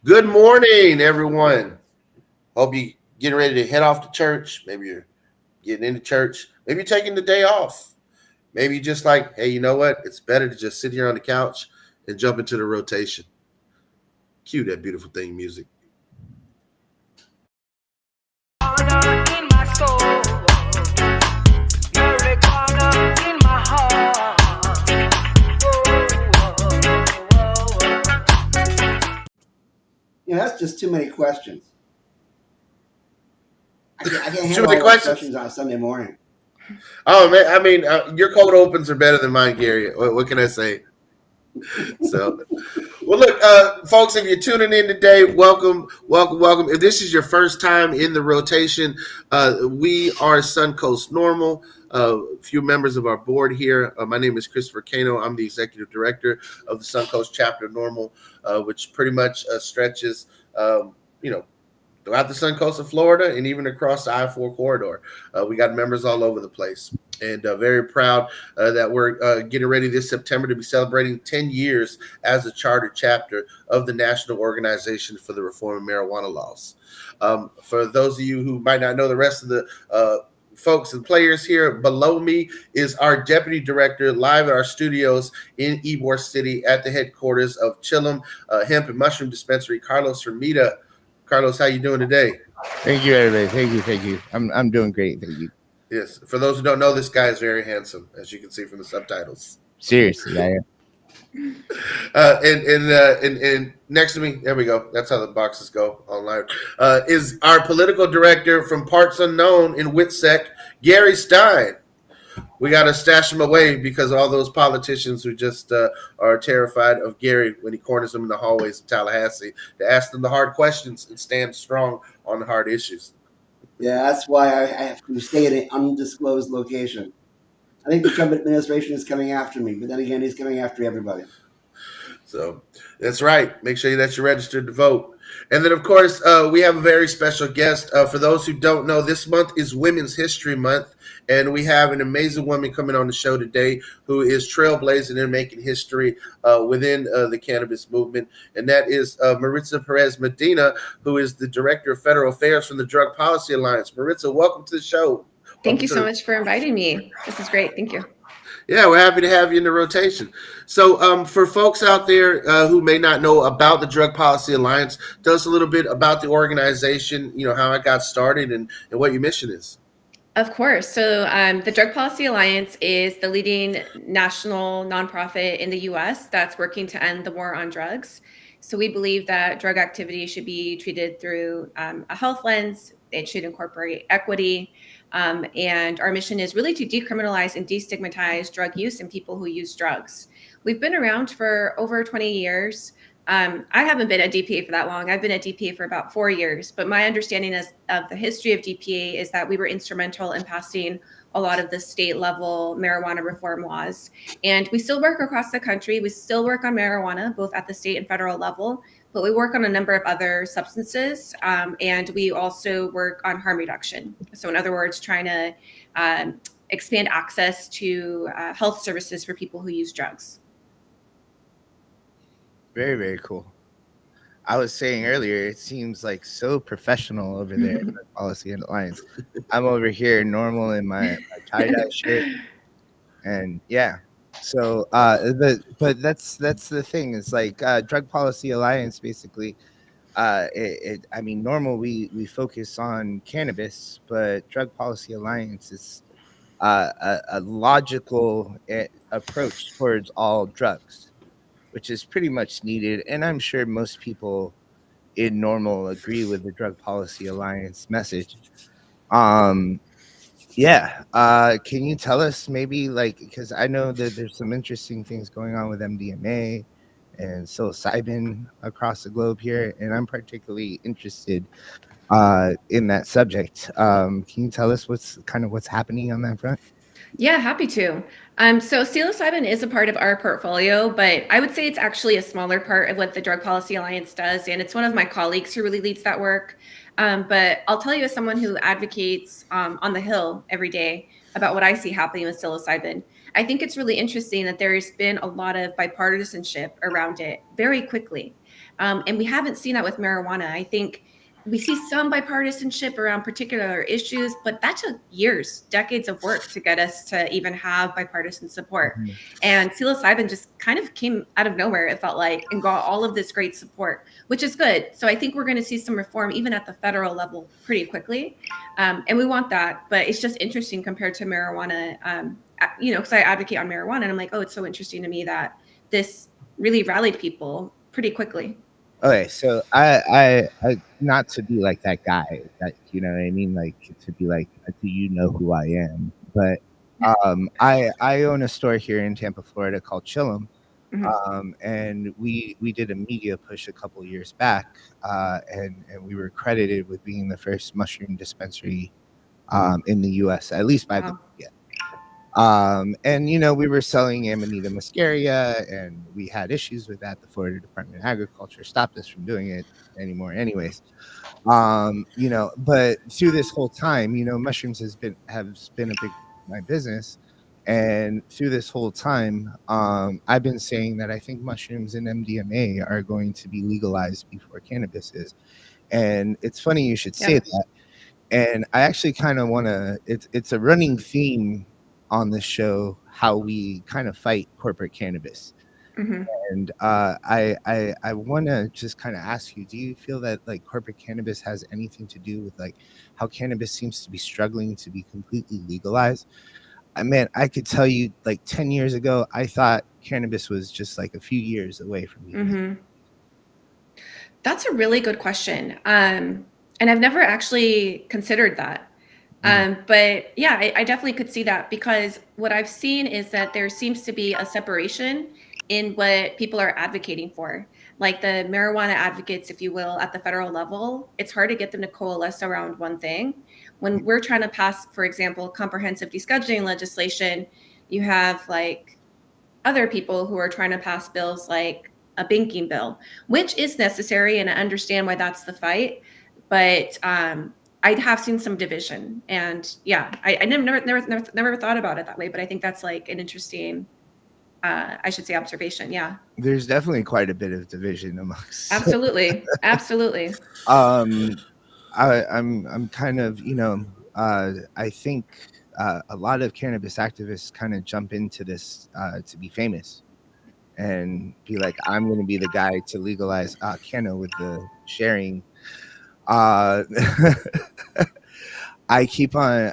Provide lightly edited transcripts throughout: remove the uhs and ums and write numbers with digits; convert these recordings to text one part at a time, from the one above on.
Good morning, everyone. Hope you getting ready to head off to church. Maybe you're getting into church. Maybe you're taking the day off. Maybe you're just like, hey, you know what? It's better to just sit here on the couch and jump into the rotation. Cue that beautiful thing music. That's just too many questions. I can't Too handle many all those questions. questions on a Sunday morning. Oh man, I mean, your cold opens are better than mine, Gary. What can I say? So, well, look, folks, if you're tuning in today, welcome, welcome, welcome. If this is your first time in the rotation, we are Suncoast Normal. A few members of our board here. My name is Christopher Cano. I'm the executive director of the Suncoast chapter Normal, which pretty much stretches, you know, throughout the Suncoast of Florida and even across the I-4 corridor. We got members all over the place. And very proud that we're getting ready this September to be celebrating 10 years as a charter chapter of the National Organization for the Reform of Marijuana Laws. For those of you who might not know the rest of the folks and players here, below me is our deputy director live at our studios in Ybor City at the headquarters of Chillum Hemp and Mushroom Dispensary, Carlos Hermida. Carlos, how you doing today? Thank you, everybody. Thank you. I'm doing great. Thank you. Yes. For those who don't know, this guy is very handsome, as you can see from the subtitles. Seriously, I am. And next to me, there we go. That's how the boxes go online. Is our political director from Parts Unknown in WITSEC, Gary Stein. We got to stash him away because of all those politicians who just are terrified of Gary when he corners them in the hallways of Tallahassee to ask them the hard questions and stand strong on the hard issues. Yeah, that's why I have to stay at an undisclosed location. I think the Trump administration is coming after me, but then again, he's coming after everybody. So that's right. Make sure that you're registered to vote. And then, of course, we have a very special guest. For those who don't know, this month is Women's History Month, and we have an amazing woman coming on the show today who is trailblazing and making history within the cannabis movement, and that is Maritza Perez Medina, who is the Director of Federal Affairs from the Drug Policy Alliance. Maritza, welcome to the show. Thank you so much for inviting me. This is great. Thank you. Yeah, we're happy to have you in the rotation. So for folks out there who may not know about the Drug Policy Alliance, tell us a little bit about the organization, how it got started and what your mission is. Of course. So the Drug Policy Alliance is the leading national nonprofit in the U.S. that's working to end the war on drugs. So we believe that drug activity should be treated through a health lens. It should incorporate equity. And our mission is really to decriminalize and destigmatize drug use in people who use drugs. We've been around for over 20 years. I haven't been at DPA for that long. I've been at DPA for about 4 years. But my understanding of the history of DPA is that we were instrumental in passing a lot of the state level marijuana reform laws. And we still work across the country. We still work on marijuana, both at the state and federal level. But we work on a number of other substances, and we also work on harm reduction. So in other words, trying to expand access to health services for people who use drugs. Very, very cool. I was saying earlier, it seems like so professional over there at the Policy Alliance. I'm over here normal in my tie-dye shirt. And yeah. So, but that's the thing. It's like Drug Policy Alliance, basically. Normal we focus on cannabis, but Drug Policy Alliance is a logical approach towards all drugs, which is pretty much needed. And I'm sure most people in normal agree with the Drug Policy Alliance message. Can you tell us maybe because I know that there's some interesting things going on with MDMA and psilocybin across the globe here, and I'm particularly interested in that subject. Can you tell us what's happening on that front? Yeah, happy to. So psilocybin is a part of our portfolio, but I would say it's actually a smaller part of what the Drug Policy Alliance does. And it's one of my colleagues who really leads that work. But I'll tell you, as someone who advocates on the Hill every day about what I see happening with psilocybin, I think it's really interesting that there's been a lot of bipartisanship around it very quickly. And we haven't seen that with marijuana. I think we see some bipartisanship around particular issues, but that took years, decades of work to get us to even have bipartisan support. Mhm. And psilocybin just kind of came out of nowhere, it felt like, and got all of this great support, which is good. So I think we're going to see some reform even at the federal level pretty quickly. And we want that, but it's just interesting compared to marijuana, because I advocate on marijuana, and I'm like, oh, it's so interesting to me that this really rallied people pretty quickly. Okay, so I not to be like that guy that you know what I mean, like to be like, do you know who I am? But I own a store here in Tampa, Florida called Chillum, and we did a media push a couple years back, and we were credited with being the first mushroom dispensary in the U.S. at least by the Wow. media. And we were selling Amanita muscaria, and we had issues with that. The Florida Department of Agriculture stopped us from doing it anymore, anyways. But through this whole time, mushrooms has been a big part of my business. And through this whole time, I've been saying that I think mushrooms and MDMA are going to be legalized before cannabis is. And it's funny you should say Yeah. that. And I actually kind of want to, it's a running theme on this show, how we kind of fight corporate cannabis. And I want to just kind of ask you, do you feel that like corporate cannabis has anything to do with like how cannabis seems to be struggling to be completely legalized? I could tell you like 10 years ago, I thought cannabis was just like a few years away from being That's a really good question. And I've never actually considered that. But yeah, I definitely could see that, because what I've seen is that there seems to be a separation in what people are advocating for. Like the marijuana advocates, if you will, at the federal level, it's hard to get them to coalesce around one thing. When we're trying to pass, for example, comprehensive descheduling legislation, you have like other people who are trying to pass bills like a banking bill, which is necessary, and I understand why that's the fight. But I have seen some division, and yeah, I never thought about it that way. But I think that's like an interesting, I should say, observation. Yeah, There's definitely quite a bit of division amongst. absolutely, absolutely. I'm kind of, I think a lot of cannabis activists kind of jump into this to be famous and be like, I'm going to be the guy to legalize canna with the sharing. Uh, I keep on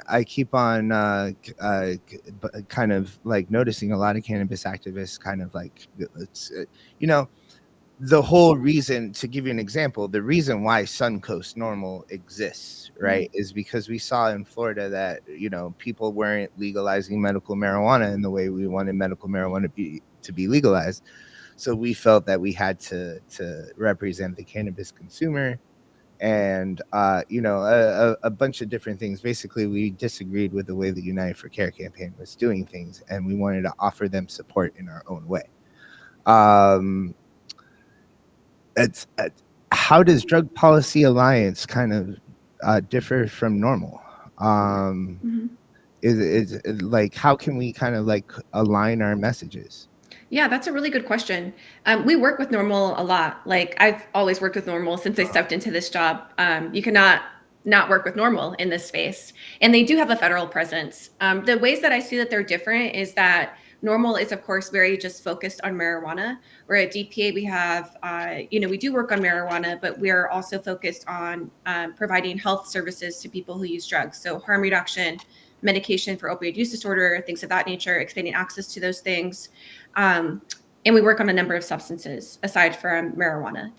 kind of like noticing a lot of cannabis activists kind of like, you know, the whole reason, to give you an example, the reason why Suncoast Normal exists, right, is because we saw in Florida that people weren't legalizing medical marijuana in the way we wanted medical marijuana to be legalized. So we felt that we had to represent the cannabis consumer, and a bunch of different things. Basically, we disagreed with the way the United for Care campaign was doing things, and we wanted to offer them support in our own way. It's How does Drug Policy Alliance kind of differ from normal? Is like, how can we kind of like align our messages? Yeah, that's a really good question. We work with Normal a lot. Like I've always worked with Normal since I stepped into this job. You cannot not work with Normal in this space, and they do have a federal presence. The ways that I see that they're different is that Normal is, of course, very just focused on marijuana. Where at DPA we have, we do work on marijuana, but we are also focused on providing health services to people who use drugs. So harm reduction, medication for opioid use disorder, things of that nature, expanding access to those things. And we work on a number of substances aside from marijuana.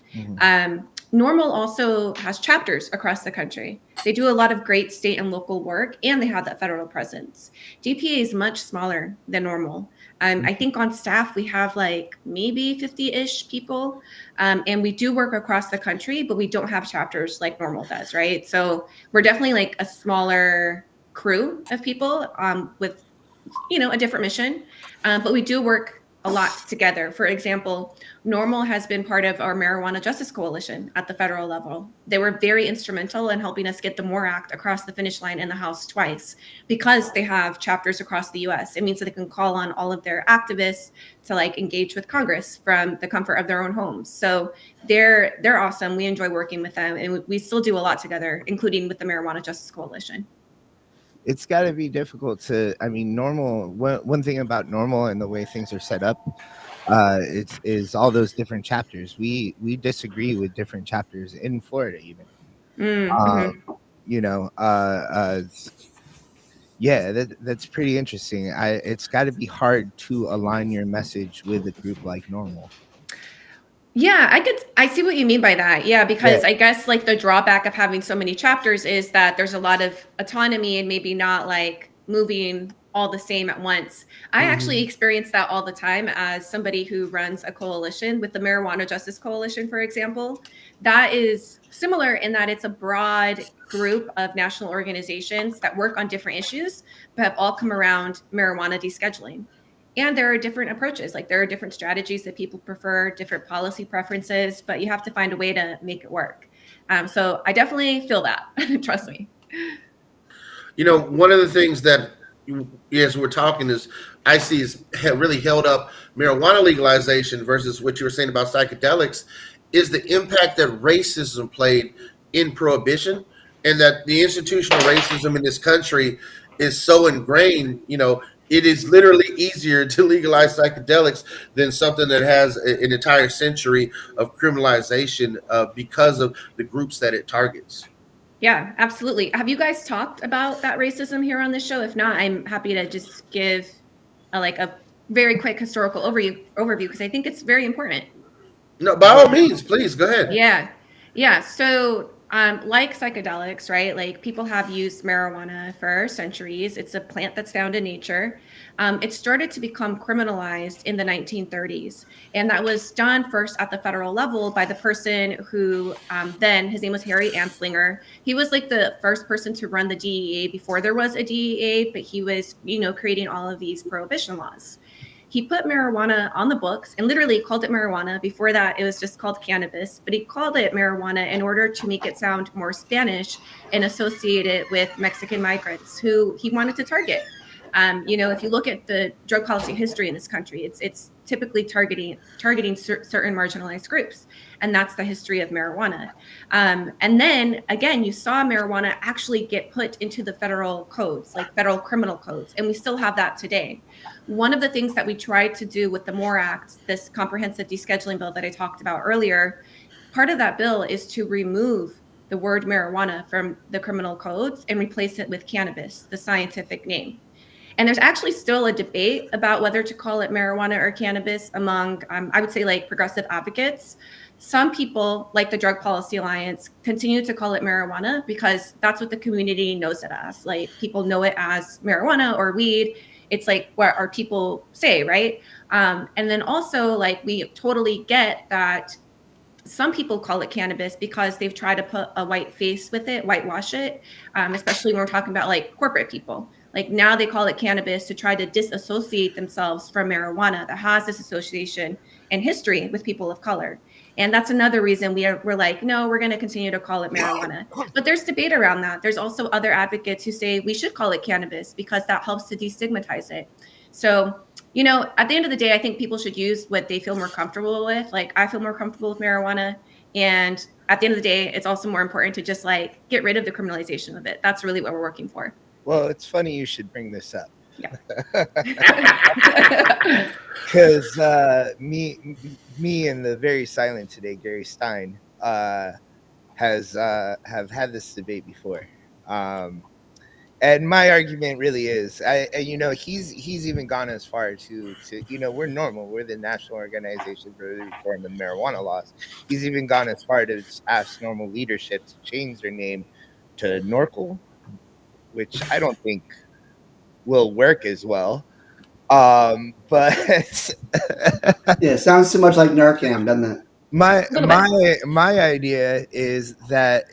Normal also has chapters across the country. They do a lot of great state and local work, and they have that federal presence. DPA is much smaller than Normal. I think on staff we have like maybe 50-ish people, and we do work across the country, but we don't have chapters like Normal does, right? So we're definitely like a smaller crew of people with a different mission, but we do work a lot together. For example, NORML has been part of our Marijuana Justice Coalition at the federal level. They were very instrumental in helping us get the MORE Act across the finish line in the House twice, because they have chapters across the US. It means that they can call on all of their activists to like engage with Congress from the comfort of their own homes. So they're awesome. We enjoy working with them, and we still do a lot together, including with the Marijuana Justice Coalition. It's got to be difficult to, I mean, one thing about NORML and the way things are set up, is all those different chapters. We disagree with different chapters in Florida even. You know, yeah, that's pretty interesting. It's got to be hard to align your message with a group like NORML. Yeah, I see what you mean by that. Yeah, because I guess like the drawback of having so many chapters is that there's a lot of autonomy and maybe not like moving all the same at once. I actually experience that all the time as somebody who runs a coalition with the Marijuana Justice Coalition, for example. That is similar in that it's a broad group of national organizations that work on different issues, but have all come around marijuana descheduling. And there are different approaches, like there are different strategies that people prefer, different policy preferences, but you have to find a way to make it work. So I definitely feel that, trust me. You know, one of the things that, as we're talking, is I see is really held up marijuana legalization versus what you were saying about psychedelics, is the impact that racism played in prohibition, and that the institutional racism in this country is so ingrained. You know, it is literally easier to legalize psychedelics than something that has an entire century of criminalization because of the groups that it targets. Yeah, absolutely. Have you guys talked about that racism here on this show? If not, I'm happy to just give a very quick historical overview because I think it's very important. No, by all means, please go ahead. Yeah. So, like psychedelics, right? Like people have used marijuana for centuries. It's a plant that's found in nature. It started to become criminalized in the 1930s, and that was done first at the federal level by the person who then his name was Harry Anslinger. He was like the first person to run the DEA before there was a DEA, but he was, creating all of these prohibition laws. He put marijuana on the books and literally called it marijuana. Before that, it was just called cannabis, but he called it marijuana in order to make it sound more Spanish and associate it with Mexican migrants who he wanted to target. If you look at the drug policy history in this country, it's typically targeting certain marginalized groups, and that's the history of marijuana. And then again, you saw marijuana actually get put into the federal codes, like federal criminal codes, and we still have that today. One of the things that we tried to do with the MORE Act, this comprehensive descheduling bill that I talked about earlier, part of that bill is to remove the word marijuana from the criminal codes and replace it with cannabis, the scientific name. And there's actually still a debate about whether to call it marijuana or cannabis among, I would say, like progressive advocates. Some people, like the Drug Policy Alliance, continue to call it marijuana because that's what the community knows it as. Like people know it as marijuana or weed. It's like what our people say, right? And then also, like, we totally get that some people call it cannabis because they've tried to put a white face with it, whitewash it, especially when we're talking about like corporate people. Like now they call it cannabis to try to disassociate themselves from marijuana that has this association and history with people of color. And that's another reason we're like, no, we're going to continue to call it marijuana. But there's debate around that. There's also other advocates who say we should call it cannabis because that helps to destigmatize it. So, at the end of the day, I think people should use what they feel more comfortable with. Like I feel more comfortable with marijuana. And at the end of the day, it's also more important to just like get rid of the criminalization of it. That's really what we're working for. Well, it's funny you should bring this up. Yeah. Because me and the very silent today, Gary Stein, have had this debate before. And my argument really is, he's even gone as far to we're NORML, we're the National Organization for the Reform of Marijuana Laws. He's even gone as far to ask NORML leadership to change their name to NORCL, which I don't think will work as well. But yeah, sounds too much like Narcan, doesn't it? My idea is that,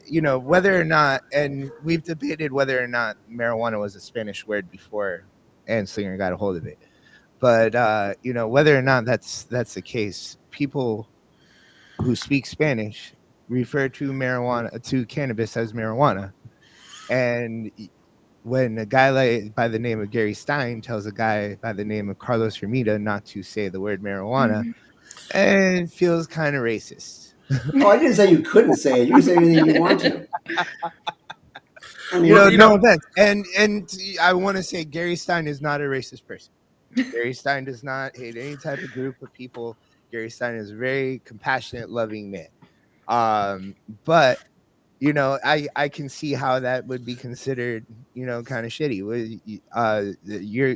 whether or not, and we've debated whether or not marijuana was a Spanish word before Anslinger got a hold of it. But whether or not that's the case, people who speak Spanish refer to cannabis as marijuana. And when a guy by the name of Gary Stein tells a guy by the name of Carlos Hermida not to say the word marijuana, it feels kind of racist. Oh, I didn't say you couldn't say it. You can say anything you want to. I mean, no offense. And I want to say Gary Stein is not a racist person. Gary Stein does not hate any type of group of people. Gary Stein is a very compassionate, loving man. But I can see how that would be considered, kind of shitty.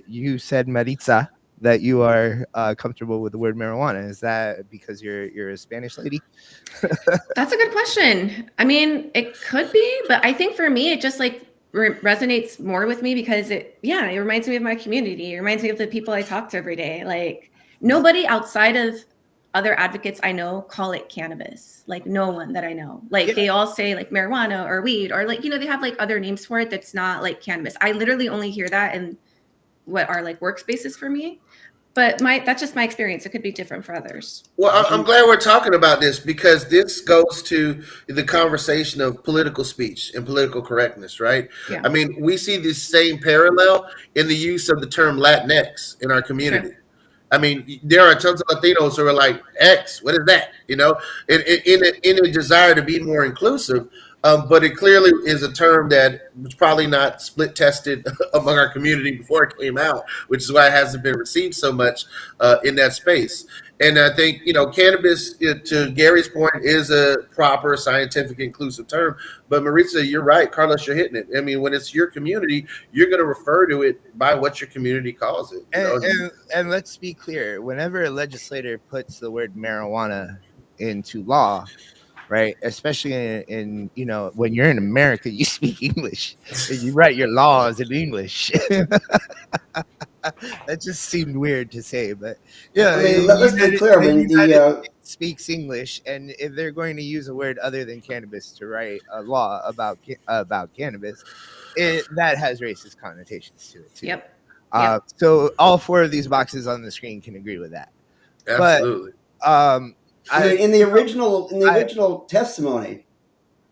You said, Maritza, that you are comfortable with the word marijuana. Is that because you're a Spanish lady? That's a good question. I mean, it could be, but I think for me, it just resonates more with me because it reminds me of my community. It reminds me of the people I talk to every day. Like, nobody outside of other advocates I know call it cannabis. Like, no one that I know. Like, they all say like marijuana or weed, or they have like other names for it that's not like cannabis. I literally only hear that in what are like workspaces for me. But that's just my experience. It could be different for others. Well, I'm glad we're talking about this because this goes to the conversation of political speech and political correctness, right? Yeah. I mean, we see this same parallel in the use of the term Latinx in our community. Sure. I mean, there are tons of Latinos who are like, X, what is that? In a desire to be more inclusive. But it clearly is a term that was probably not split tested among our community before it came out, which is why it hasn't been received so much in that space. And I think, cannabis, to Gary's point, is a proper scientific inclusive term. But Maritza, you're right. Carlos, you're hitting it. I mean, when it's your community, you're going to refer to it by what your community calls it. And let's be clear. Whenever a legislator puts the word marijuana into law, right, especially in when you're in America, you speak English and you write your laws in English. That just seemed weird to say, but I mean, let's be clear. When the speaks English, and if they're going to use a word other than cannabis to write a law about cannabis, that has racist connotations to it too. Yep. So all four of these boxes on the screen can agree with that. Absolutely. But, in the original testimony,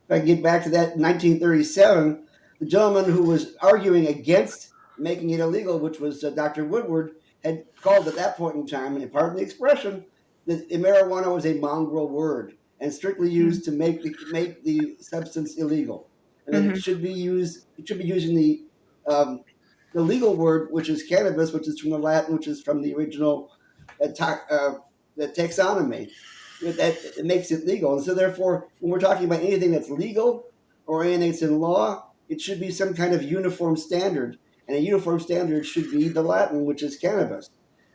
if I get back to that 1937, the gentleman who was arguing against making it illegal, which was Dr. Woodward, had called at that point in time, and pardon the expression, that marijuana was a mongrel word and strictly used to make the substance illegal, and that it should be using the legal word, which is cannabis, which is from the Latin, which is from the original the taxonomy. That it makes it legal. And so therefore, when we're talking about anything that's legal or anything that's in law, it should be some kind of uniform standard. And a uniform standard should be the Latin, which is cannabis.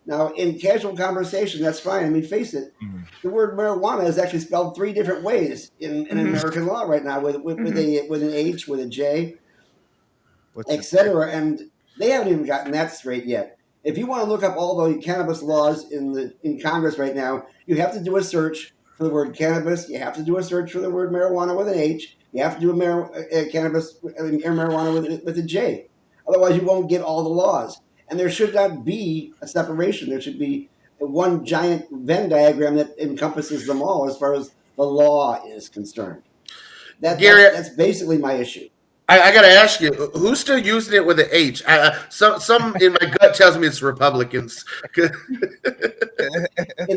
Now, in casual conversation, that's fine. I mean, face it, the word marijuana is actually spelled three different ways in American law right now, with an H, with a J, etc. And they haven't even gotten that straight yet. If you want to look up all the cannabis laws in Congress right now, you have to do a search for the word cannabis. You have to do a search for the word marijuana with an H. You have to do marijuana with a J. Otherwise, you won't get all the laws. And there should not be a separation. There should be one giant Venn diagram that encompasses them all as far as the law is concerned. That's basically my issue. I got to ask you, who's still using it with an H? Some in my gut tells me it's Republicans. In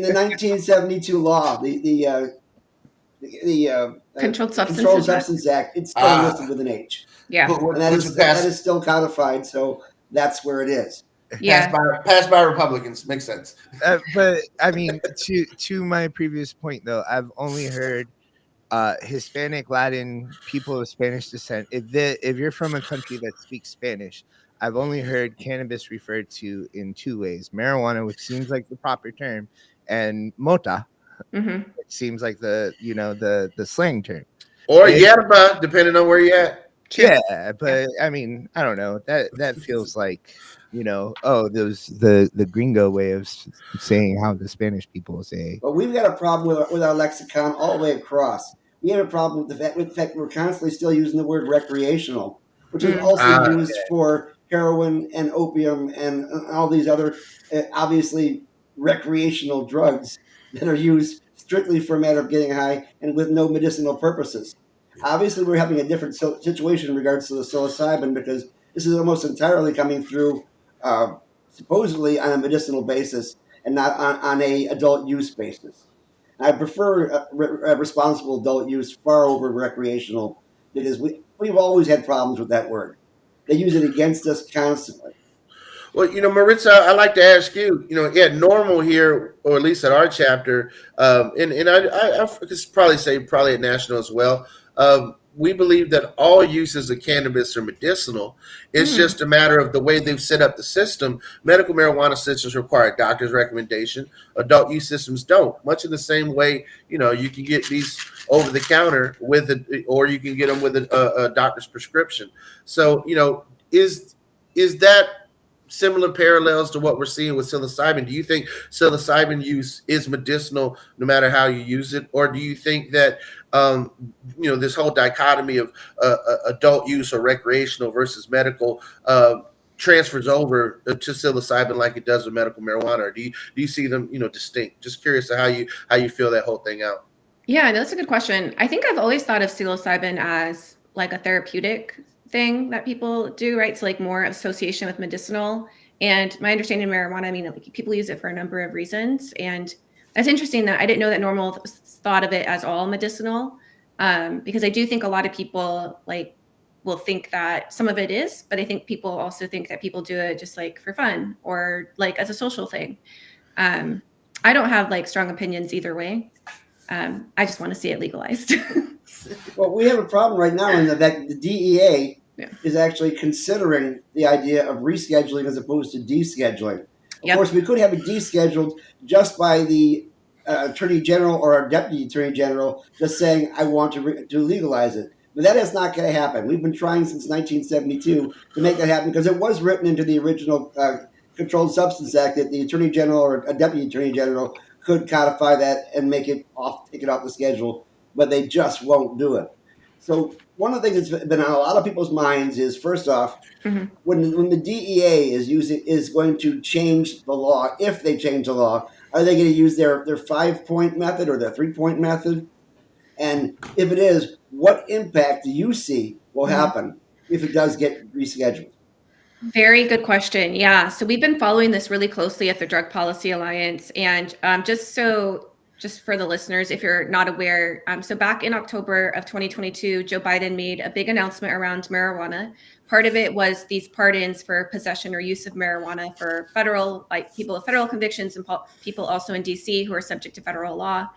the 1972 law, the Controlled Substances Act, it's still listed with an H. Yeah, and that is still codified, so that's where it is. Yeah, passed by Republicans. Makes sense. But I mean, to my previous point, though, I've only heard Hispanic, Latin, people of Spanish descent. If you're from a country that speaks Spanish, I've only heard cannabis referred to in two ways: marijuana, which seems like the proper term, and mota, which seems like the slang term, or yerba, depending on where you're at. Yeah, but I mean, I don't know. That feels like the gringo way of saying how the Spanish people say. But we've got a problem with our lexicon all the way across. We have a problem with the fact we're constantly still using the word recreational, which is also used for heroin and opium and all these other obviously recreational drugs that are used strictly for a matter of getting high and with no medicinal purposes. Obviously, we're having a different situation in regards to the psilocybin because this is almost entirely coming through supposedly on a medicinal basis and not on a adult use basis. I prefer responsible adult use far over recreational because we've always had problems with that word. They use it against us constantly. Well, Maritza, I'd like to ask you, normal here, or at least at our chapter, and I could probably say probably at national as well. We believe that all uses of cannabis are medicinal. It's just a matter of the way they've set up the system. Medical marijuana systems require a doctor's recommendation. Adult use systems don't. Much in the same way, you can get these over the counter or you can get them with a doctor's prescription. So, is that similar parallels to what we're seeing with psilocybin? Do you think psilocybin use is medicinal no matter how you use it, or do you think that this whole dichotomy of adult use or recreational versus medical transfers over to psilocybin like it does with medical marijuana, or do you see them distinct? Just curious to how you feel that whole thing out. Yeah, that's a good question. I think I've always thought of psilocybin as like a therapeutic thing that people do, right? So like more association with medicinal. And my understanding of marijuana, I mean, like people use it for a number of reasons. And that's interesting that I didn't know that normal thought of it as all medicinal, because I do think a lot of people will think that some of it is, but I think people also think that people do it just like for fun or like as a social thing. I don't have like strong opinions either way. I just want to see it legalized. Well, we have a problem right now in that the DEA is actually considering the idea of rescheduling as opposed to descheduling. Of course, we could have it descheduled just by the Attorney General or our Deputy Attorney General just saying, I want to legalize it. But that is not going to happen. We've been trying since 1972 to make that happen because it was written into the original Controlled Substance Act that the Attorney General or a Deputy Attorney General could codify that and take it off the schedule, but they just won't do it. So one of the things that's been on a lot of people's minds is, first off, when the DEA is going to change the law, if they change the law, are they going to use their 5-point method or their 3-point method? And if it is, what impact do you see will happen if it does get rescheduled? Very good question. Yeah. So we've been following this really closely at the Drug Policy Alliance. And just for the listeners, if you're not aware, so back in October of 2022, Joe Biden made a big announcement around marijuana. Part of it was these pardons for possession or use of marijuana for people with federal convictions and people also in DC who are subject to federal law.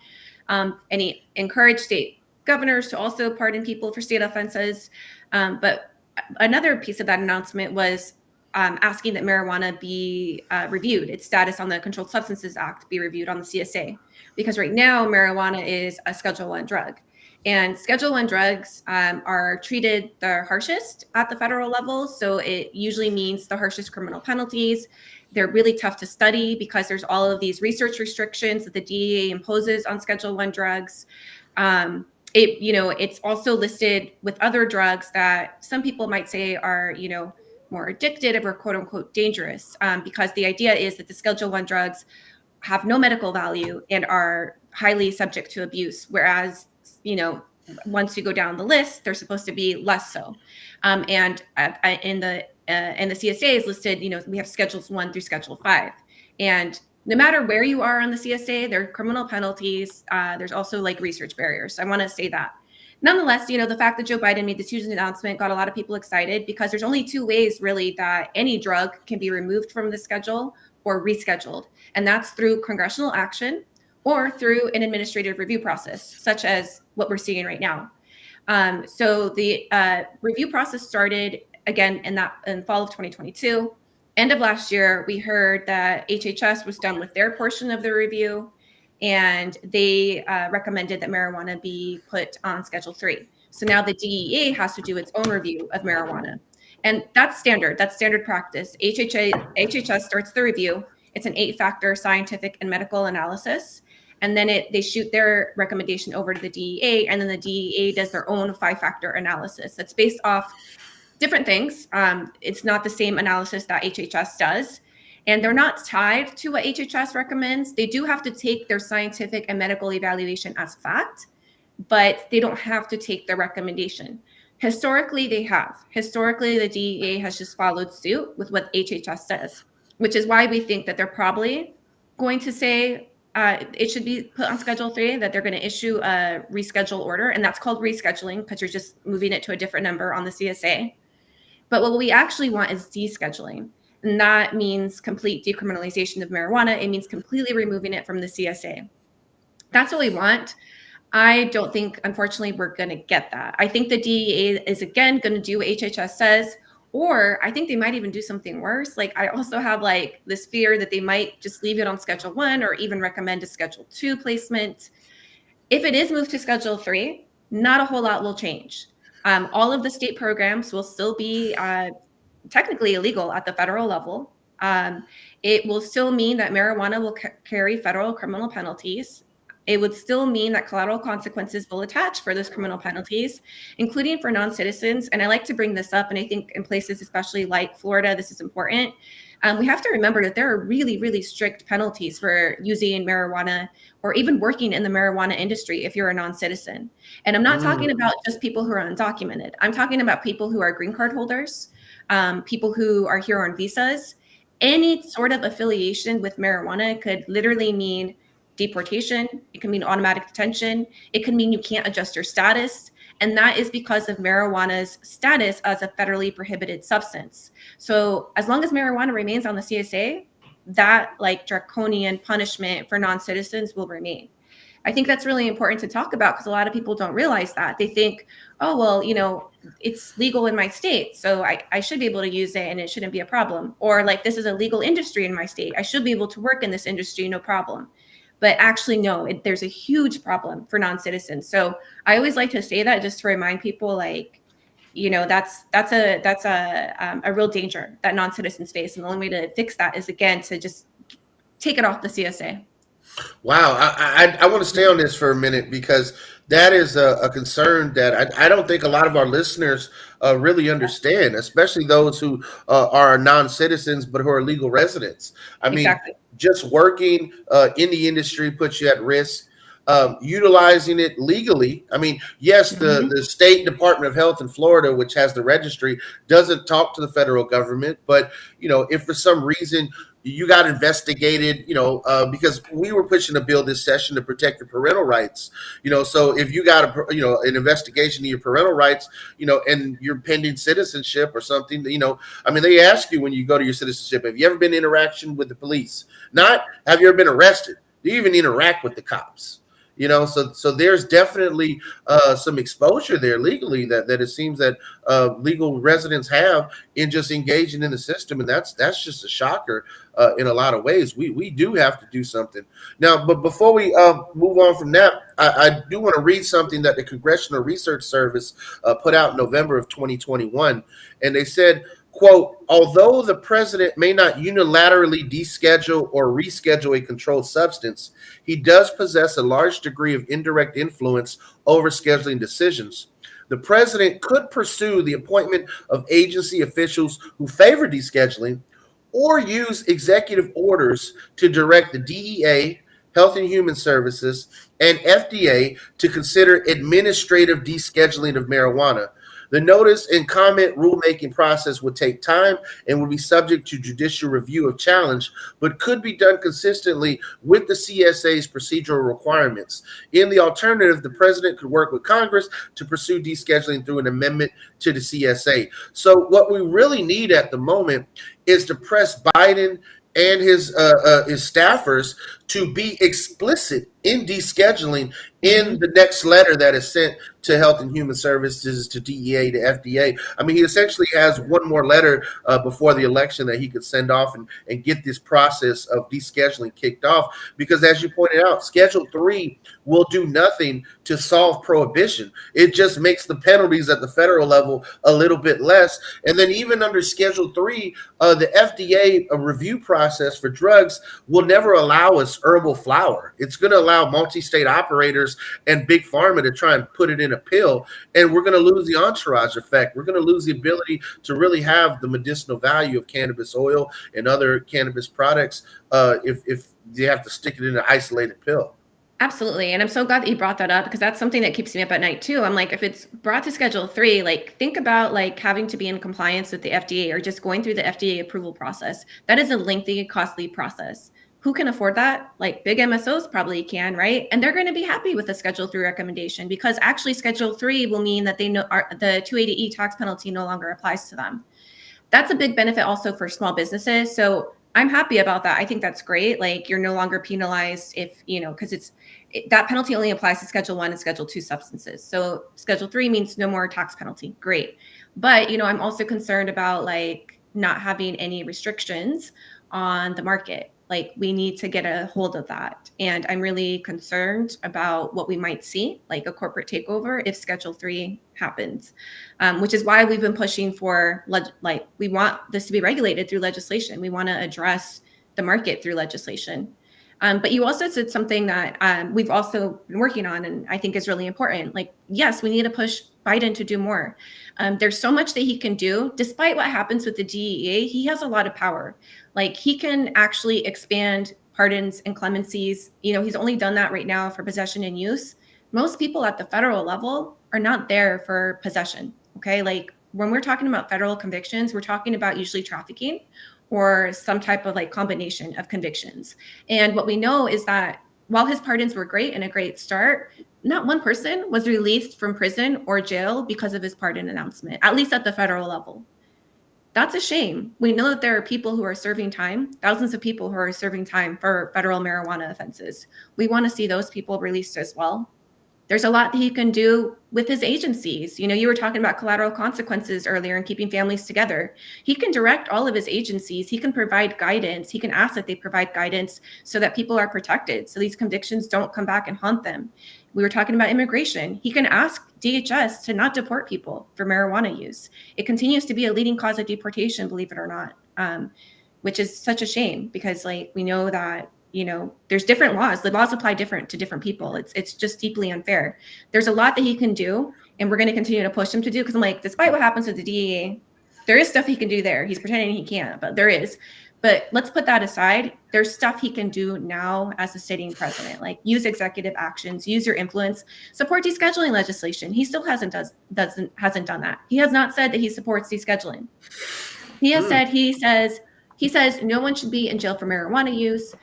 And he encouraged state governors to also pardon people for state offenses. But another piece of that announcement was asking that marijuana be reviewed, its status on the Controlled Substances Act be reviewed on the CSA, because right now marijuana is a Schedule I drug, and Schedule I drugs are treated the harshest at the federal level. So it usually means the harshest criminal penalties. They're really tough to study because there's all of these research restrictions that the DEA imposes on Schedule I drugs. It's also listed with other drugs that some people might say are, more addictive or quote unquote dangerous, because the idea is that the Schedule I drugs have no medical value and are highly subject to abuse. Whereas, once you go down the list, they're supposed to be less so. And in the CSA is listed, we have Schedules I through Schedule V. And no matter where you are on the CSA, there are criminal penalties. There's also research barriers. So I want to say that. Nonetheless, the fact that Joe Biden made this huge announcement got a lot of people excited because there's only two ways really that any drug can be removed from the schedule or rescheduled. And that's through congressional action or through an administrative review process, such as what we're seeing right now. So the review process started again in fall of 2022. End of last year, we heard that HHS was done with their portion of the review, and they recommended that marijuana be put on Schedule III. So now the DEA has to do its own review of marijuana. And that's standard. That's standard practice. HHS starts the review. It's an 8-factor scientific and medical analysis. And then they shoot their recommendation over to the DEA, and then the DEA does their own 5-factor analysis that's based off different things. It's not the same analysis that HHS does, and they're not tied to what HHS recommends. They do have to take their scientific and medical evaluation as fact, but they don't have to take the recommendation. Historically, they have. Historically, the DEA has just followed suit with what HHS says, which is why we think that they're probably going to say it should be put on Schedule 3, that they're going to issue a reschedule order, and that's called rescheduling because you're just moving it to a different number on the CSA. But what we actually want is descheduling, and that means complete decriminalization of marijuana. It means completely removing it from the CSA. That's what we want. I don't think, unfortunately, we're going to get that. I think the DEA is, again, going to do what HHS says, or I think they might even do something worse. Like, I also have like this fear that they might just leave it on Schedule 1 or even recommend a Schedule 2 placement. If it is moved to Schedule 3, not a whole lot will change. All of the state programs will still be technically illegal at the federal level. It will still mean that marijuana will carry federal criminal penalties. It would still mean that collateral consequences will attach for those criminal penalties, including for non-citizens. And I like to bring this up, and I think in places especially like Florida, this is important. We have to remember that there are really, really strict penalties for using marijuana or even working in the marijuana industry if you're a non-citizen. And I'm not talking about just people who are undocumented. I'm talking about people who are green card holders, people who are here on visas. Any sort of affiliation with marijuana could literally mean deportation. It can mean automatic detention. It can mean you can't adjust your status. And that is because of marijuana's status as a federally prohibited substance. So as long as marijuana remains on the CSA, that like draconian punishment for non-citizens will remain. I think that's really important to talk about because a lot of people don't realize that. They think, oh, well, you know, it's legal in my state, so I should be able to use it and it shouldn't be a problem. Or like, this is a legal industry in my state. I should be able to work in this industry, no problem. But actually, no, there's a huge problem for non-citizens. So I always like to say that just to remind people, like, you know, that's a real danger that non-citizens face. And the only way to fix that is, again, to just take it off the CSA. Wow. I want to stay on this for a minute because that is a concern that I don't think a lot of our listeners really understand, especially those who are non-citizens but who are legal residents. I mean, Exactly. Just working in the industry puts you at risk. Utilizing it legally. I mean, yes, the State Department of Health in Florida, which has the registry, doesn't talk to the federal government. But, you know, if for some reason you got investigated, you know, because we were pushing a bill this session to protect the parental rights, you know, so if you got an investigation of your parental rights, you know, and your pending citizenship or something, you know, I mean, they ask you when you go to your citizenship, have you ever been in interaction with the police? Not have you ever been arrested? Do you even interact with the cops? You know, so there's definitely some exposure there legally that it seems that legal residents have in just engaging in the system, and that's just a shocker in a lot of ways. We do have to do something now. But before we move on from that, I do want to read something that the Congressional Research Service put out in November of 2021, and they said, quote, although the president may not unilaterally deschedule or reschedule a controlled substance, he does possess a large degree of indirect influence over scheduling decisions. The president could pursue the appointment of agency officials who favor descheduling or use executive orders to direct the DEA, Health and Human Services, and FDA to consider administrative descheduling of marijuana. The notice and comment rulemaking process would take time and would be subject to judicial review of challenge, but could be done consistently with the CSA's procedural requirements. In the alternative, the president could work with Congress to pursue descheduling through an amendment to the CSA. So what we really need at the moment is to press Biden and his staffers to be explicit in descheduling in the next letter that is sent to Health and Human Services, to DEA, to FDA. I mean, he essentially has one more letter before the election that he could send off and get this process of descheduling kicked off. Because as you pointed out, Schedule 3 will do nothing to solve prohibition. It just makes the penalties at the federal level a little bit less. And then even under Schedule 3, the FDA review process for drugs will never allow us becomes herbal flower. It's going to allow multi-state operators and big pharma to try and put it in a pill, and we're going to lose the entourage effect. We're going to lose the ability to really have the medicinal value of cannabis oil and other cannabis products if you have to stick it in an isolated pill. Absolutely. And I'm so glad that you brought that up, because that's something that keeps me up at night too. I'm like, if it's brought to Schedule 3, like think about like having to be in compliance with the FDA or just going through the FDA approval process. That is a lengthy, costly process. Who can afford that? Like big MSOs probably can, right? And they're going to be happy with the Schedule 3 recommendation, because actually Schedule 3 will mean that they know the 280E tax penalty no longer applies to them. That's a big benefit also for small businesses. So I'm happy about that. I think that's great. Like you're no longer penalized if, because that penalty only applies to Schedule 1 and Schedule 2 substances. So Schedule 3 means no more tax penalty. Great. But, I'm also concerned about like not having any restrictions on the market. Like we need to get a hold of that. And I'm really concerned about what we might see, like a corporate takeover if Schedule 3 happens, which is why we've been pushing for, we want this to be regulated through legislation. We want to address the market through legislation. But you also said something that we've also been working on, and I think is really important. Like, yes, we need to push Biden to do more. There's so much that he can do. Despite what happens with the DEA, he has a lot of power. Like he can actually expand pardons and clemencies. He's only done that right now for possession and use. Most people at the federal level are not there for possession. Okay. Like when we're talking about federal convictions, we're talking about usually trafficking or some type of like combination of convictions. And what we know is that while his pardons were great and a great start, not one person was released from prison or jail because of his pardon announcement, at least at the federal level. That's a shame. We know that there are people who are serving time, thousands of people who are serving time for federal marijuana offenses. We want to see those people released as well. There's a lot that he can do with his agencies. You were talking about collateral consequences earlier and keeping families together. He can direct all of his agencies. He can provide guidance. He can ask that they provide guidance so that people are protected, so these convictions don't come back and haunt them. We were talking about immigration. He can ask DHS to not deport people for marijuana use. It continues to be a leading cause of deportation, believe it or not, which is such a shame, because like we know that there's different laws. The laws apply different to different people. It's just deeply unfair. There's a lot that he can do, and we're going to continue to push him to do, because I'm like, despite what happens with the DEA, there is stuff he can do there. He's pretending he can't, but there is. But let's put that aside. There's stuff he can do now as a sitting president, like use executive actions, use your influence, support descheduling legislation. He still hasn't done that. He has not said that he supports descheduling. He has said he says no one should be in jail for marijuana use.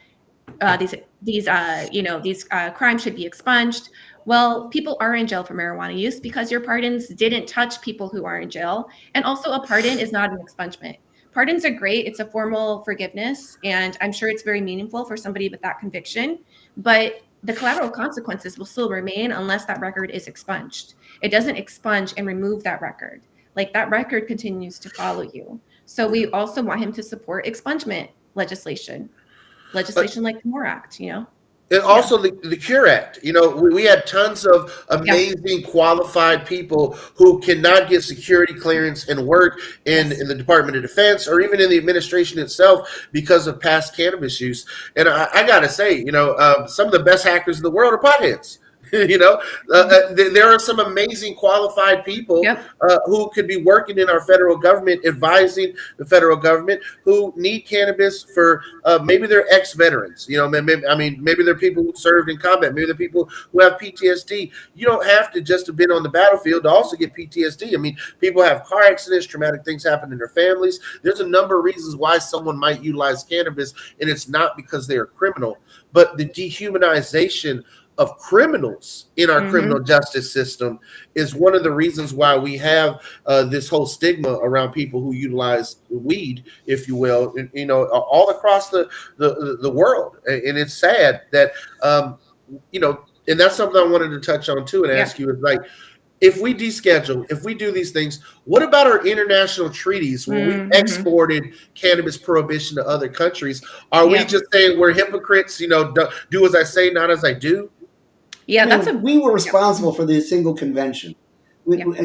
These crimes should be expunged. Well, people are in jail for marijuana use because your pardons didn't touch people who are in jail. And also a pardon is not an expungement. Pardons are great. It's a formal forgiveness. And I'm sure it's very meaningful for somebody with that conviction. But the collateral consequences will still remain unless that record is expunged. It doesn't expunge and remove that record. Like that record continues to follow you. So we also want him to support expungement legislation like the MORE Act, And also the Cure Act. We had tons of amazing qualified people who cannot get security clearance and work in the Department of Defense or even in the administration itself because of past cannabis use. And I got to say, some of the best hackers in the world are potheads. There are some amazing qualified people who could be working in our federal government, advising the federal government, who need cannabis for maybe they're ex-veterans. Maybe they're people who served in combat. Maybe they're people who have PTSD. You don't have to just have been on the battlefield to also get PTSD. I mean, people have car accidents, traumatic things happen in their families. There's a number of reasons why someone might utilize cannabis, and it's not because they are criminal, but the dehumanization of criminals in our criminal justice system is one of the reasons why we have this whole stigma around people who utilize weed, if you will, all across the world. And it's sad that, and that's something I wanted to touch on too and ask you is like, if we deschedule, if we do these things, what about our international treaties where we exported cannabis prohibition to other countries? Are we just saying we're hypocrites, do as I say, not as I do? Yeah, we were responsible for the single convention.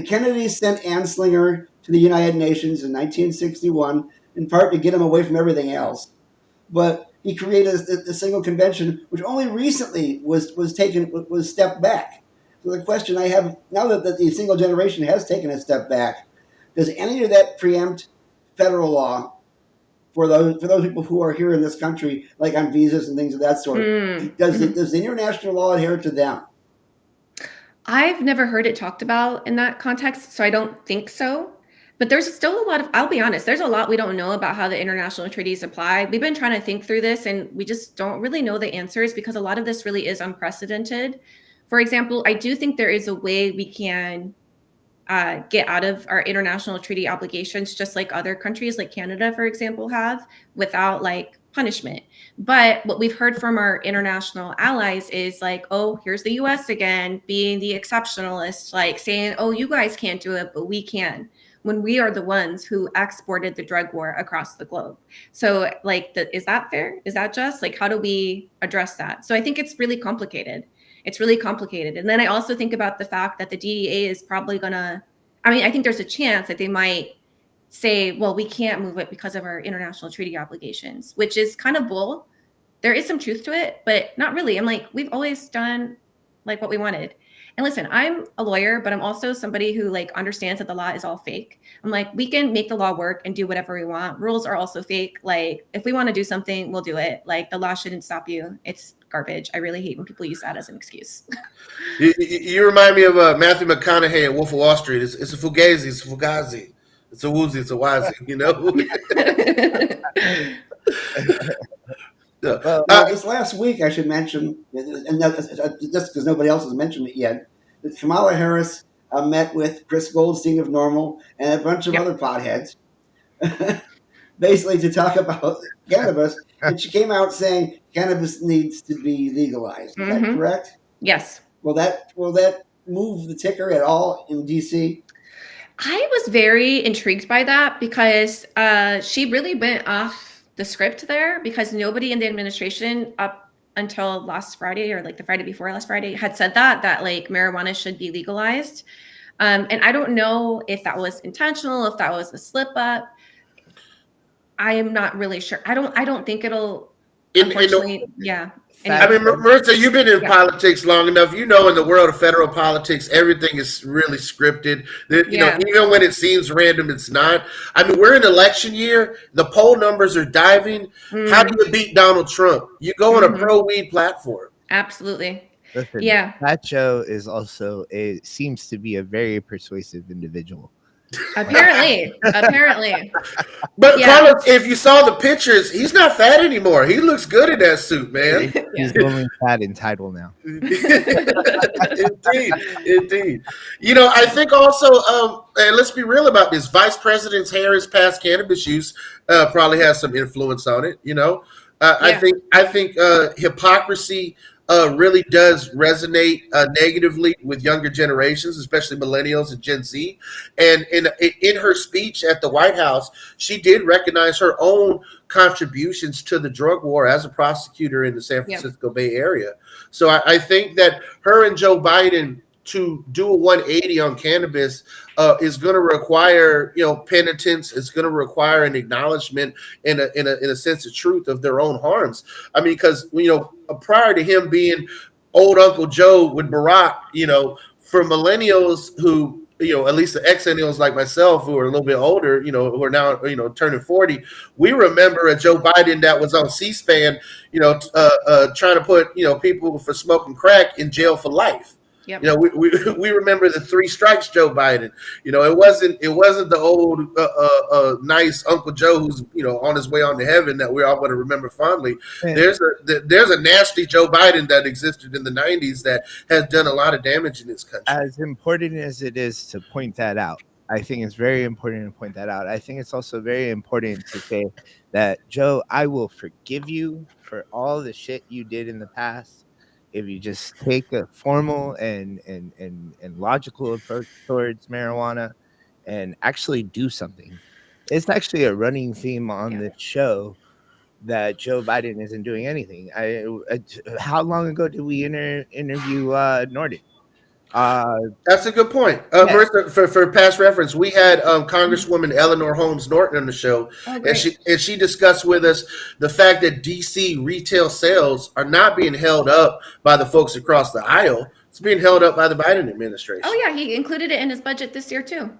Kennedy sent Anslinger to the United Nations in 1961, in part to get him away from everything else. But he created a single convention, which only recently was stepped back. So the question I have now that the single generation has taken a step back, does any of that preempt federal law for those people who are here in this country, like on visas and things of that sort? Does the international law adhere to them? I've never heard it talked about in that context, so I don't think so. But there's still a lot of, I'll be honest, there's a lot we don't know about how the international treaties apply. We've been trying to think through this and we just don't really know the answers because a lot of this really is unprecedented. For example, I do think there is a way we can get out of our international treaty obligations, just like other countries like Canada, for example, have without like punishment. But what we've heard from our international allies is like, oh, here's the US again, being the exceptionalist, like saying, oh, you guys can't do it, but we can, when we are the ones who exported the drug war across the globe. So like, is that fair? Is that just? Like, how do we address that? So I think it's really complicated. It's really complicated. And then I also think about the fact that the DEA is probably going to, I mean, I think there's a chance that they might say, well, we can't move it because of our international treaty obligations, which is kind of bull. There is some truth to it, but not really. I'm like, we've always done like what we wanted. And listen, I'm a lawyer, but I'm also somebody who like understands that the law is all fake. I'm like, we can make the law work and do whatever we want. Rules are also fake. Like if we want to do something, we'll do it. Like the law shouldn't stop you. It's garbage. I really hate when people use that as an excuse. You remind me of Matthew McConaughey in Wolf of Wall Street. It's a fugazi, it's a fugazi, it's a woozy, it's a wazi. You know. This last week, I should mention, and just because nobody else has mentioned it yet, that Kamala Harris met with Chris Goldstein of Normal and a bunch of other potheads, basically to talk about cannabis. And she came out saying cannabis needs to be legalized. Is that correct? Yes. Will that move the ticker at all in DC? I was very intrigued by that because she really went off the script there, because nobody in the administration up until last Friday or like the Friday before last Friday had said that like marijuana should be legalized. And I don't know if that was intentional, if that was a slip up. I am not really sure. I don't think it'll, unfortunately, yeah. I mean, Maritza, you've been in politics long enough. You know, in the world of federal politics, everything is really scripted. You know, even when it seems random, it's not. I mean, we're in election year. The poll numbers are diving. How do you beat Donald Trump? You go on a pro-weed platform. Absolutely. Listen, yeah. That Joe is also seems to be a very persuasive individual. Apparently. But Carlos, if you saw the pictures, he's not fat anymore. He looks good in that suit, man. He's only fat in title now. Indeed. You know, I think also, and let's be real about this, Vice President Harris' past cannabis use probably has some influence on it. You know, I think hypocrisy really does resonate negatively with younger generations, especially millennials and Gen Z. And in her speech at the White House, she did recognize her own contributions to the drug war as a prosecutor in the San Francisco Bay Area. So I think that her and Joe Biden to do a 180 on cannabis is going to require, you know, penitence. It's going to require an acknowledgement in a sense of truth of their own harms. I mean, because, you know, prior to him being old Uncle Joe with Barack, you know, for millennials who, you know, at least the ex-millennials like myself who are a little bit older, you know, who are now, you know, turning 40, we remember a Joe Biden that was on C-SPAN, you know, trying to put, you know, people for smoking crack in jail for life. Yep. You know, we remember the 3 strikes Joe Biden. You know, it wasn't the old nice Uncle Joe who's, you know, on his way on to heaven that we're all going to remember fondly. Man. There's a nasty Joe Biden that existed in the 90s that has done a lot of damage in this country. As important as it is to point that out, I think it's very important to point that out. I think it's also very important to say that, Joe, I will forgive you for all the shit you did in the past if you just take a formal and logical approach towards marijuana and actually do something. It's actually a running theme on this show that Joe Biden isn't doing anything. How long ago did we interview Norton? That's a good point. Yeah. Marissa, for past reference, we had Congresswoman Eleanor Holmes Norton on the show, Oh, and she discussed with us the fact that DC retail sales are not being held up by the folks across the aisle. It's being held up by the Biden administration. Oh yeah, he included it in his budget this year too.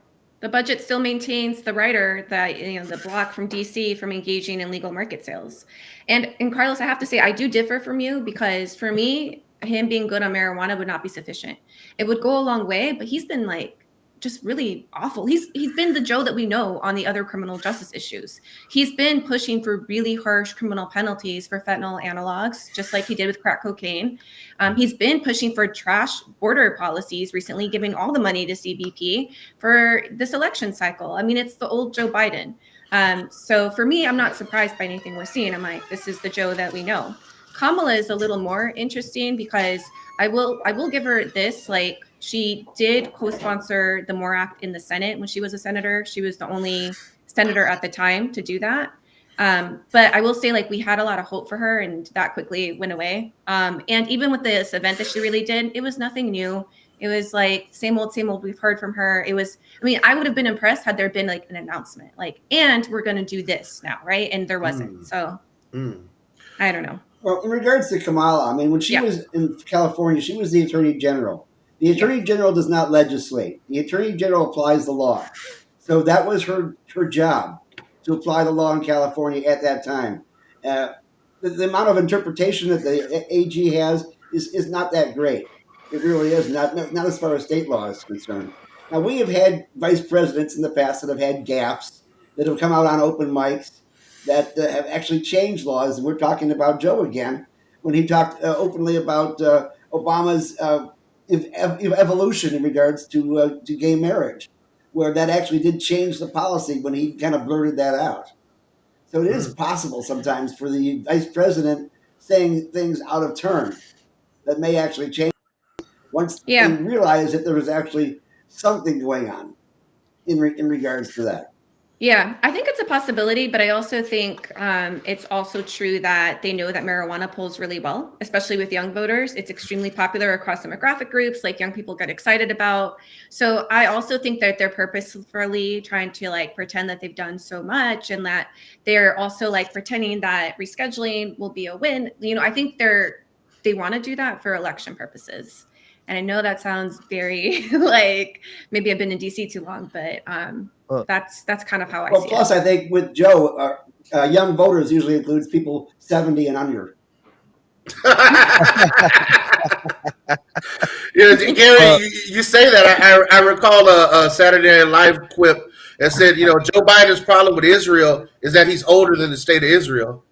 The budget still maintains the rider that the block from DC from engaging in legal market sales. And Carlos, I have to say I do differ from you because for me, him being good on marijuana would not be sufficient. It would go a long way, but he's been just really awful. He's been the Joe that we know on the other criminal justice issues. He's been pushing for really harsh criminal penalties for fentanyl analogs, just like he did with crack cocaine. He's been pushing for trash border policies recently, giving all the money to CBP for this election cycle. I mean, it's the old Joe Biden. So for me, I'm not surprised by anything we're seeing. I'm like, this is the Joe that we know. Kamala is a little more interesting because I will give her this. Like, she did co-sponsor the MORE Act in the Senate when she was a senator. She was the only senator at the time to do that. But I will say, we had a lot of hope for her, and that quickly went away. And even with this event that she really did, it was nothing new. It was same old we've heard from her. I mean, I would have been impressed had there been an announcement, and we're going to do this now, right? And there wasn't. So I don't know. Well, in regards to Kamala, I mean, when she was in California, she was the Attorney General. The Attorney General does not legislate. The Attorney General applies the law. So that was her job, to apply the law in California at that time. The amount of interpretation that the AG has is not that great. It really is, not as far as state law is concerned. Now, we have had vice presidents in the past that have had gaffes, that have come out on open mics, that have actually changed laws. And we're talking about Joe again, when he talked openly about Obama's evolution in regards to gay marriage, where that actually did change the policy when he kind of blurted that out. So it is possible sometimes for the vice president saying things out of turn that may actually change once they realize that there was actually something going on in regards to that. Yeah, I think it's a possibility, but I also think it's also true that they know that marijuana polls really well, especially with young voters. It's extremely popular across demographic groups, young people get excited about. So I also think that they're purposefully trying to pretend that they've done so much, and that they're also pretending that rescheduling will be a win. I think they want to do that for election purposes. And I know that sounds very maybe I've been in DC too long, but that's kind of how I see it. Plus, I think with Joe, young voters usually includes people 70 and under. Gary, you say that. I recall a Saturday Night Live quip that said, Joe Biden's problem with Israel is that he's older than the state of Israel.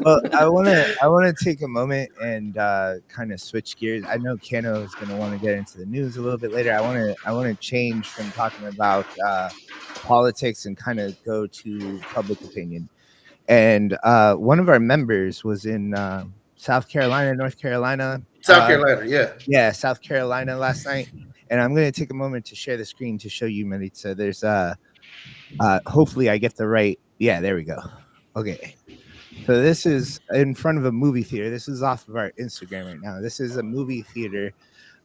Well, I want to take a moment and kind of switch gears. I know Kano is going to want to get into the news a little bit later. I want to change from talking about politics and kind of go to public opinion. And one of our members was in South Carolina, North Carolina. South Carolina, yeah, South Carolina last night. And I'm going to take a moment to share the screen to show you, Maritza. There's hopefully I get the right. Yeah, there we go. Okay. So this is in front of a movie theater. This is off of our Instagram right now. This is a movie theater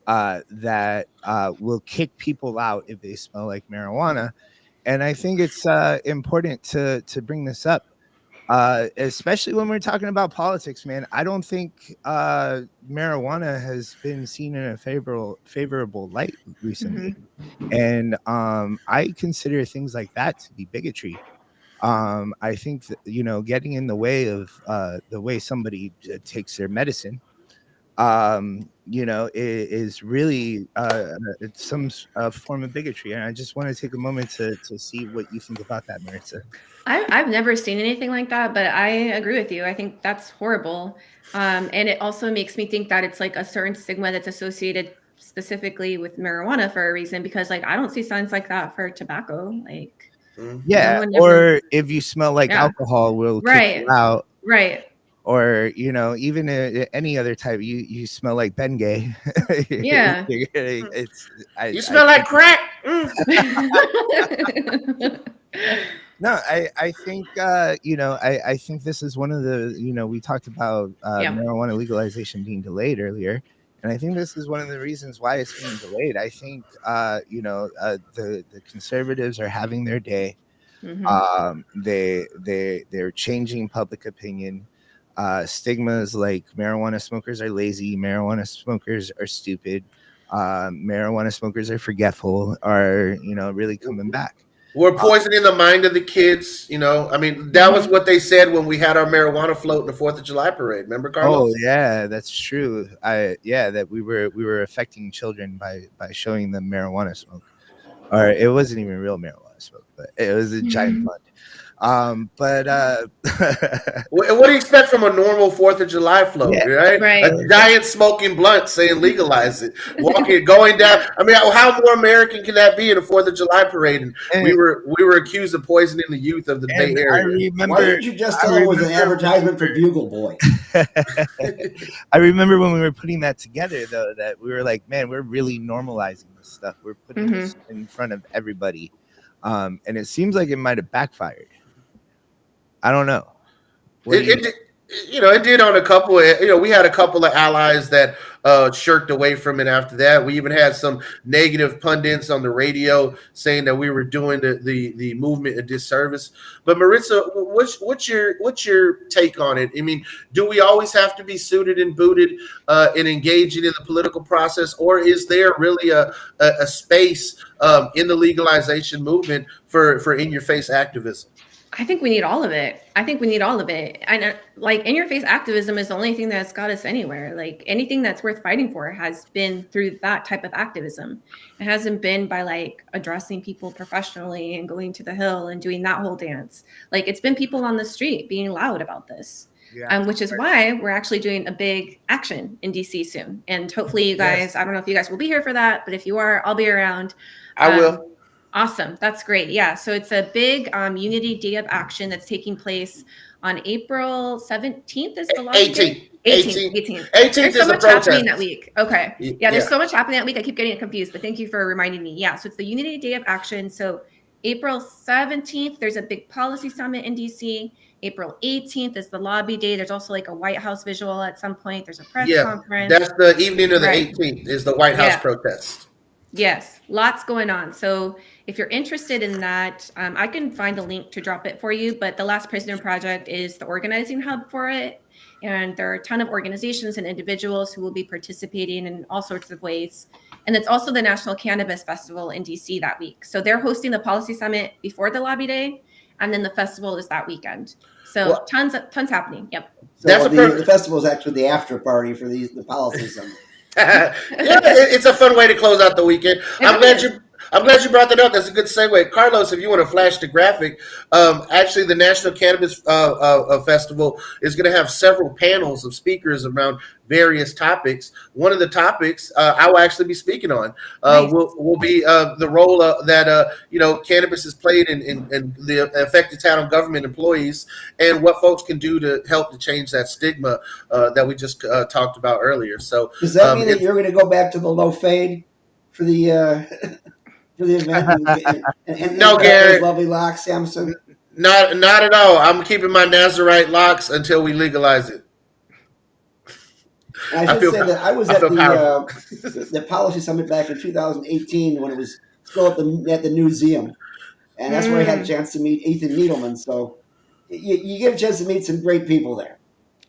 that will kick people out if they smell like marijuana. And I think it's important to bring this up, especially when we're talking about politics, man. I don't think marijuana has been seen in a favorable light recently. And I consider things like that to be bigotry. I think that, getting in the way of the way somebody takes their medicine, is really it's some form of bigotry. And I just want to take a moment to see what you think about that, Maritza. I've never seen anything like that, but I agree with you. I think that's horrible. And it also makes me think that it's a certain stigma that's associated specifically with marijuana for a reason, because I don't see signs like that for tobacco. Yeah, or if you smell like alcohol, we'll kick you out. Right. Or, even any other type, you smell like Bengay. Yeah. You smell like crack. No, I think, I think this is one of the, we talked about marijuana legalization being delayed earlier. And I think this is one of the reasons why it's being delayed. I think, the conservatives are having their day. They're changing public opinion. Stigmas like marijuana smokers are lazy, marijuana smokers are stupid, marijuana smokers are forgetful, are really coming back. We're poisoning the mind of the kids. I mean, that was what they said when we had our marijuana float in the 4th of July parade. Remember, Carlos? Oh yeah, that's true. That we were affecting children by showing them marijuana smoke, or it wasn't even real marijuana smoke, but it was a giant blunt. But what do you expect from a normal 4th of July float, right? A giant smoking blunt saying legalize it, going down. I mean, how more American can that be in a 4th of July parade? And we were accused of poisoning the youth of the Bay Area. Why didn't you just tell them it was an advertisement for Bugle Boy? I remember when we were putting that together, though, that we were like, man, we're really normalizing this stuff. We're putting this in front of everybody. And it seems like it might have backfired. I don't know. It did on a couple. We had a couple of allies that shirked away from it after that. We even had some negative pundits on the radio saying that we were doing the movement a disservice. But Maritza, what's your take on it? I mean, do we always have to be suited and booted and engaging in the political process, or is there really a space in the legalization movement for in-your-face activism? I think we need all of it. And like in-your-face activism is the only thing that's got us anywhere. Like anything that's worth fighting for has been through that type of activism. It hasn't been by like addressing people professionally and going to the Hill and doing that whole dance. Like it's been people on the street being loud about this. Which is why we're actually doing a big action in DC soon. And hopefully you guys, I don't know if you guys will be here for that, but if you are, I'll be around. I will. Awesome. That's great. Yeah. So it's a big Unity Day of Action that's taking place on April 17th is the last 18th. 18th. 18th There's is so much protest. happening that week. Okay. Yeah, there's so much happening that week. I keep getting it confused, but thank you for reminding me. Yeah. So it's the Unity Day of Action. So April 17th, there's a big policy summit in DC. April 18th is the lobby day. There's also like a White House visual at some point. There's a press conference. That's the evening of the 18th is the White House protest. Yes, lots going on. So if you're interested in that, I can find a link to drop it for you. But the Last Prisoner Project is the organizing hub for it. And there are a ton of organizations and individuals who will be participating in all sorts of ways. And it's also the National Cannabis Festival in DC that week. So they're hosting the policy summit before the lobby day. And then the festival is that weekend. So tons happening. Yep. So the festival is actually the after party for the policy summit. It's a fun way to close out the weekend. I'm glad you brought that up. That's a good segue. Carlos, if you want to flash the graphic, actually the National Cannabis Festival is going to have several panels of speakers around various topics. One of the topics I will actually be speaking on will be the role that cannabis has played in the affected town government employees and what folks can do to help to change that stigma that we just talked about earlier. So does that mean that you're going to go back to the low fade for the event and no, Garrett, lovely locks, Samson? Not at all. I'm keeping my Nazarite locks until we legalize it. And I should say that I was at the policy summit back in 2018 when it was still at the museum, and that's where I had a chance to meet Ethan Needleman. So you get a chance to meet some great people there.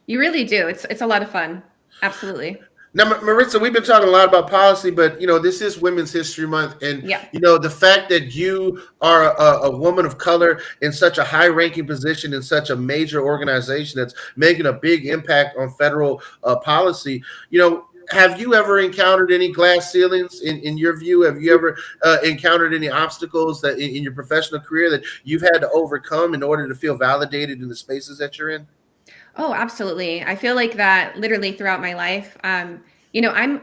You really do. It's a lot of fun. Absolutely. Now, Maritza, we've been talking a lot about policy, but, this is Women's History Month. And, the fact that you are a woman of color in such a high-ranking position in such a major organization that's making a big impact on federal policy, have you ever encountered any glass ceilings in your view? Have you ever encountered any obstacles that in your professional career that you've had to overcome in order to feel validated in the spaces that you're in? Oh, absolutely. I feel like that literally throughout my life. I'm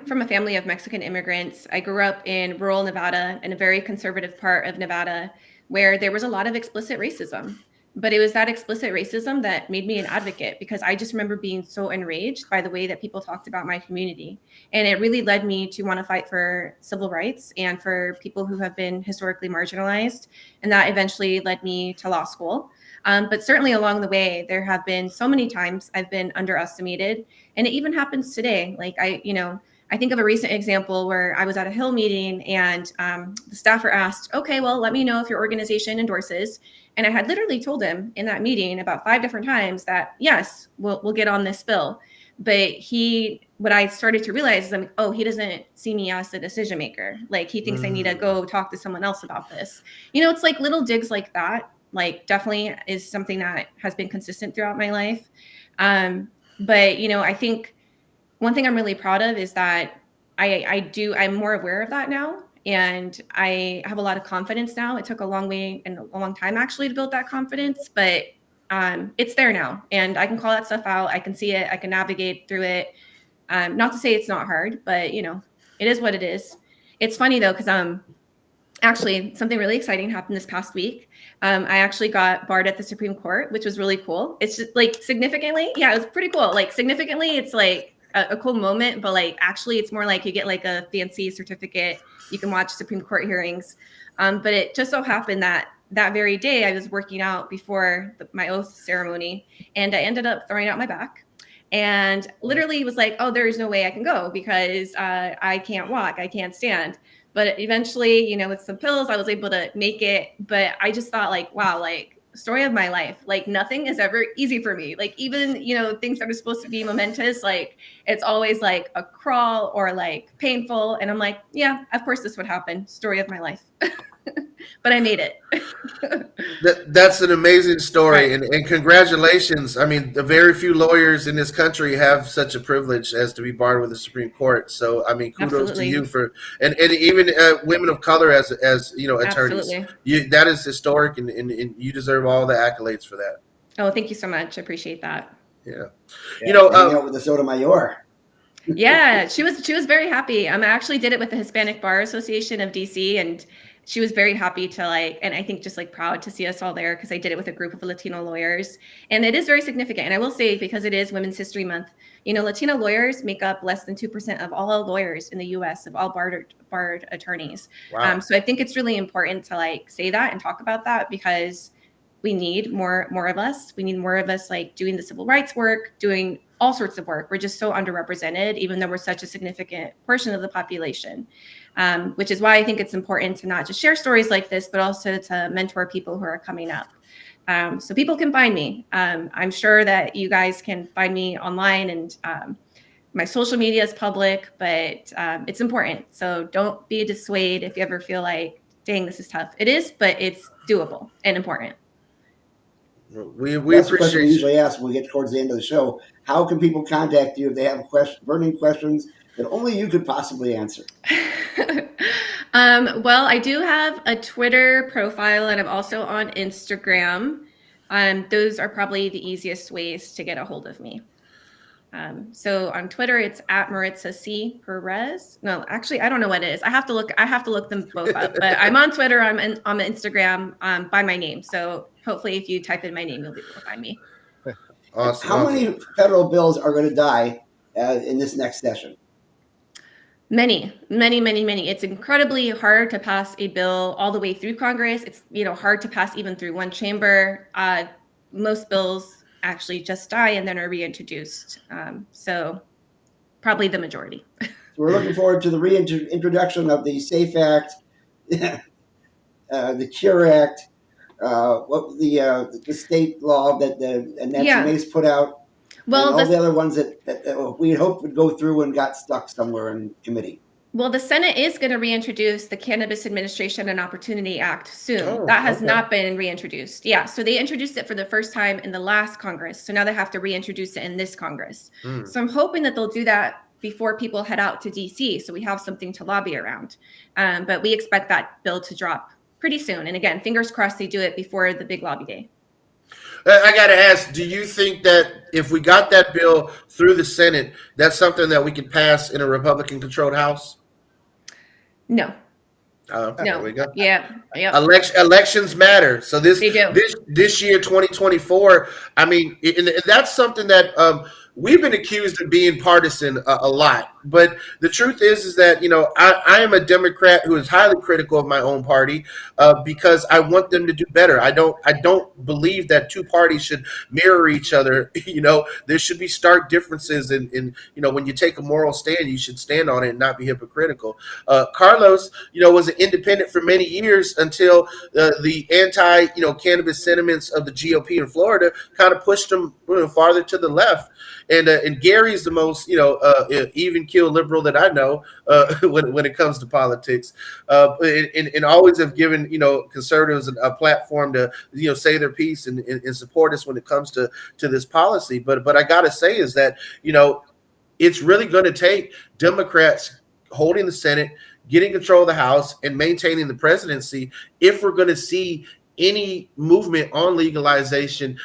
from a family of Mexican immigrants. I grew up in rural Nevada, in a very conservative part of Nevada, where there was a lot of explicit racism. But it was that explicit racism that made me an advocate, because I just remember being so enraged by the way that people talked about my community. And it really led me to want to fight for civil rights and for people who have been historically marginalized. And that eventually led me to law school. But certainly along the way, there have been so many times I've been underestimated, and it even happens today. Like I think of a recent example where I was at a Hill meeting and the staffer asked, okay, well, let me know if your organization endorses. And I had literally told him in that meeting about 5 different times that, yes, we'll get on this bill. But what I started to realize is, I'm like, oh, he doesn't see me as the decision maker. Like, he thinks I need to go talk to someone else about this. It's like little digs like that, like definitely is something that has been consistent throughout my life. But, I think one thing I'm really proud of is that I'm more aware of that now. And I have a lot of confidence now. It took a long way and a long time actually to build that confidence, but it's there now. And I can call that stuff out. I can see it. I can navigate through it. Not to say it's not hard, but it is what it is. It's funny though, because actually something really exciting happened this past week. I actually got barred at the Supreme Court, which was really cool. It's just like significantly, yeah, it was pretty cool. Like significantly, it's like a cool moment, but like actually it's more like you get like a fancy certificate. You can watch Supreme Court hearings. But it just so happened that very day I was working out before my oath ceremony, and I ended up throwing out my back and literally was like, oh, there is no way I can go because I can't walk, I can't stand. But eventually, with some pills, I was able to make it. But I just thought like, wow, like story of my life. Like nothing is ever easy for me. Like even, things that are supposed to be momentous, like it's always like a crawl or like painful. And I'm like, yeah, of course this would happen. Story of my life. But I made it. That's an amazing story, Right. and congratulations. I mean, the very few lawyers in this country have such a privilege as to be barred with the Supreme Court. So, I mean, kudos Absolutely. to you for, and even women of color as attorneys. Absolutely. That is historic, and you deserve all the accolades for that. Oh, thank you so much. I appreciate that. Yeah. Hang out with the Sotomayor. Yeah, she was very happy. I actually did it with the Hispanic Bar Association of DC, and she was very happy to and I think just proud to see us all there because I did it with a group of Latino lawyers, and it is very significant. And I will say, because it is Women's History Month, Latino lawyers make up less than 2% of all lawyers in the U.S. of all barred attorneys. Wow. So I think it's really important to say that and talk about that because we need more of us. We need more of us doing the civil rights work, doing all sorts of work. We're just so underrepresented, even though we're such a significant portion of the population, which is why I think it's important to not just share stories like this, but also to mentor people who are coming up. So people can find me. I'm sure that you guys can find me online, and my social media is public, but it's important. So don't be dissuaded if you ever feel like, dang, this is tough. It is, but it's doable and important. We That's the question appreciate we usually ask when we get towards the end of the show. How can people contact you if they have burning questions that only you could possibly answer? Well, I do have a Twitter profile, and I'm also on Instagram. Those are probably the easiest ways to get a hold of me. So on Twitter, it's at Maritza C. Perez. No, actually, I don't know what it is. I have to look them both up. But I'm on Twitter. I'm on Instagram by my name. So hopefully, if you type in my name, you'll be able to find me. Awesome. How many federal bills are going to die in this next session? Many. It's incredibly hard to pass a bill all the way through Congress. It's hard to pass even through one chamber. Most bills actually just die and then are reintroduced. So probably the majority. So we're looking forward to the reintroduction of the SAFE Act, the CURE Act, the state law that Nancy Mace put out. Well, and all the other ones that we hoped would go through and got stuck somewhere in committee. Well, the Senate is going to reintroduce the Cannabis Administration and Opportunity Act soon. That has not been reintroduced. Yeah, so they introduced it for the first time in the last Congress. So now they have to reintroduce it in this Congress. So I'm hoping that they'll do that before people head out to DC, so we have something to lobby around. But we expect that bill to drop pretty soon. And again, fingers crossed they do it before the big lobby day. I got to ask, do you think that if we got that bill through the Senate, that's something that we could pass in a Republican-controlled House? No. No. There we go. Yeah. Elections matter. So this year, 2024, I mean, and that's something that we've been accused of being partisan a lot, but the truth is that I am a Democrat who is highly critical of my own party because I want them to do better. I don't believe that two parties should mirror each other. There should be stark differences in when you take a moral stand, you should stand on it and not be hypocritical. Carlos, was an independent for many years until the anti cannabis sentiments of the GOP in Florida kind of pushed him farther to the left. And Gary's the most even keel liberal that I know when it comes to politics, and always have given conservatives a platform to say their piece and support us when it comes to this policy. But I gotta say is that it's really going to take Democrats holding the Senate, getting control of the House, and maintaining the presidency if we're going to see any movement on legalization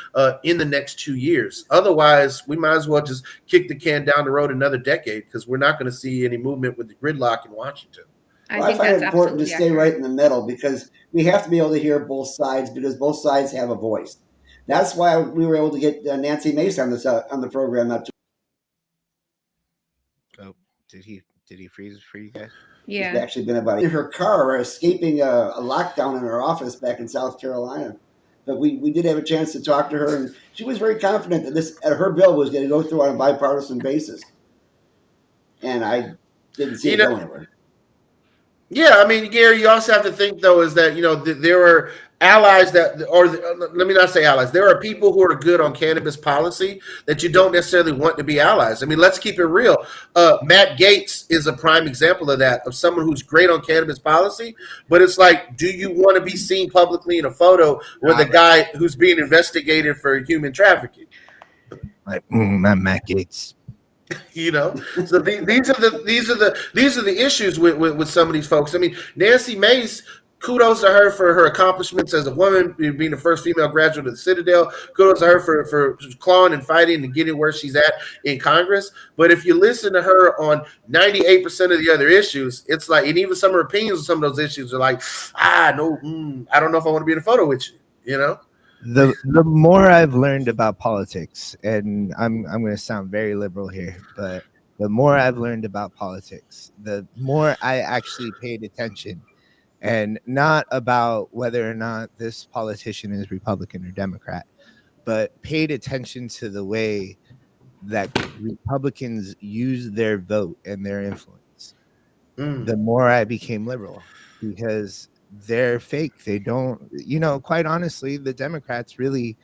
in the next 2 years. Otherwise, we might as well just kick the can down the road another decade because we're not going to see any movement with the gridlock in Washington. I find it important to stay right in the middle because we have to be able to hear both sides because both sides have a voice. That's why we were able to get Nancy Mace on the program. Not too. Oh, did he freeze for you guys? Yeah. It's actually been about in her car escaping a lockdown in her office back in South Carolina. But we did have a chance to talk to her, and she was very confident that her bill was going to go through on a bipartisan basis. And I didn't see it going anywhere. Yeah, I mean, Gary, you also have to think, though, is that, there are allies let me not say allies. There are people who are good on cannabis policy that you don't necessarily want to be allies. I mean, let's keep it real. Matt Gaetz is a prime example of that, of someone who's great on cannabis policy, but it's like, do you want to be seen publicly in a photo with a guy who's being investigated for human trafficking? Like, Matt Gaetz. So these are the issues with some of these folks. I mean, Nancy Mace, kudos to her for her accomplishments as a woman, being the first female graduate of the Citadel. Kudos to her for clawing and fighting and getting where she's at in Congress. But if you listen to her on 98% of the other issues, it's like, and even some of her opinions on some of those issues are like, no, I don't know if I want to be in a photo with you. The more I've learned about politics, and I'm going to sound very liberal here, but the more I've learned about politics, the more I actually paid attention, and not about whether or not this politician is Republican or Democrat, but paid attention to the way that Republicans use their vote and their influence. The more I became liberal, because they're fake. They don't, quite honestly, the Democrats really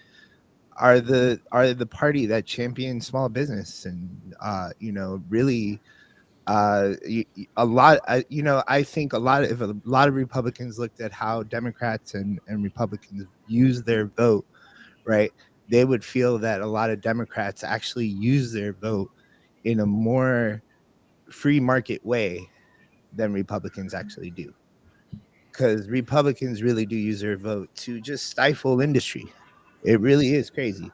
are the party that champions small business and really a lot. I think a lot of Republicans looked at how Democrats and Republicans use their vote, right? They would feel that a lot of Democrats actually use their vote in a more free market way than Republicans actually do. Because Republicans really do use their vote to just stifle industry. It really is crazy.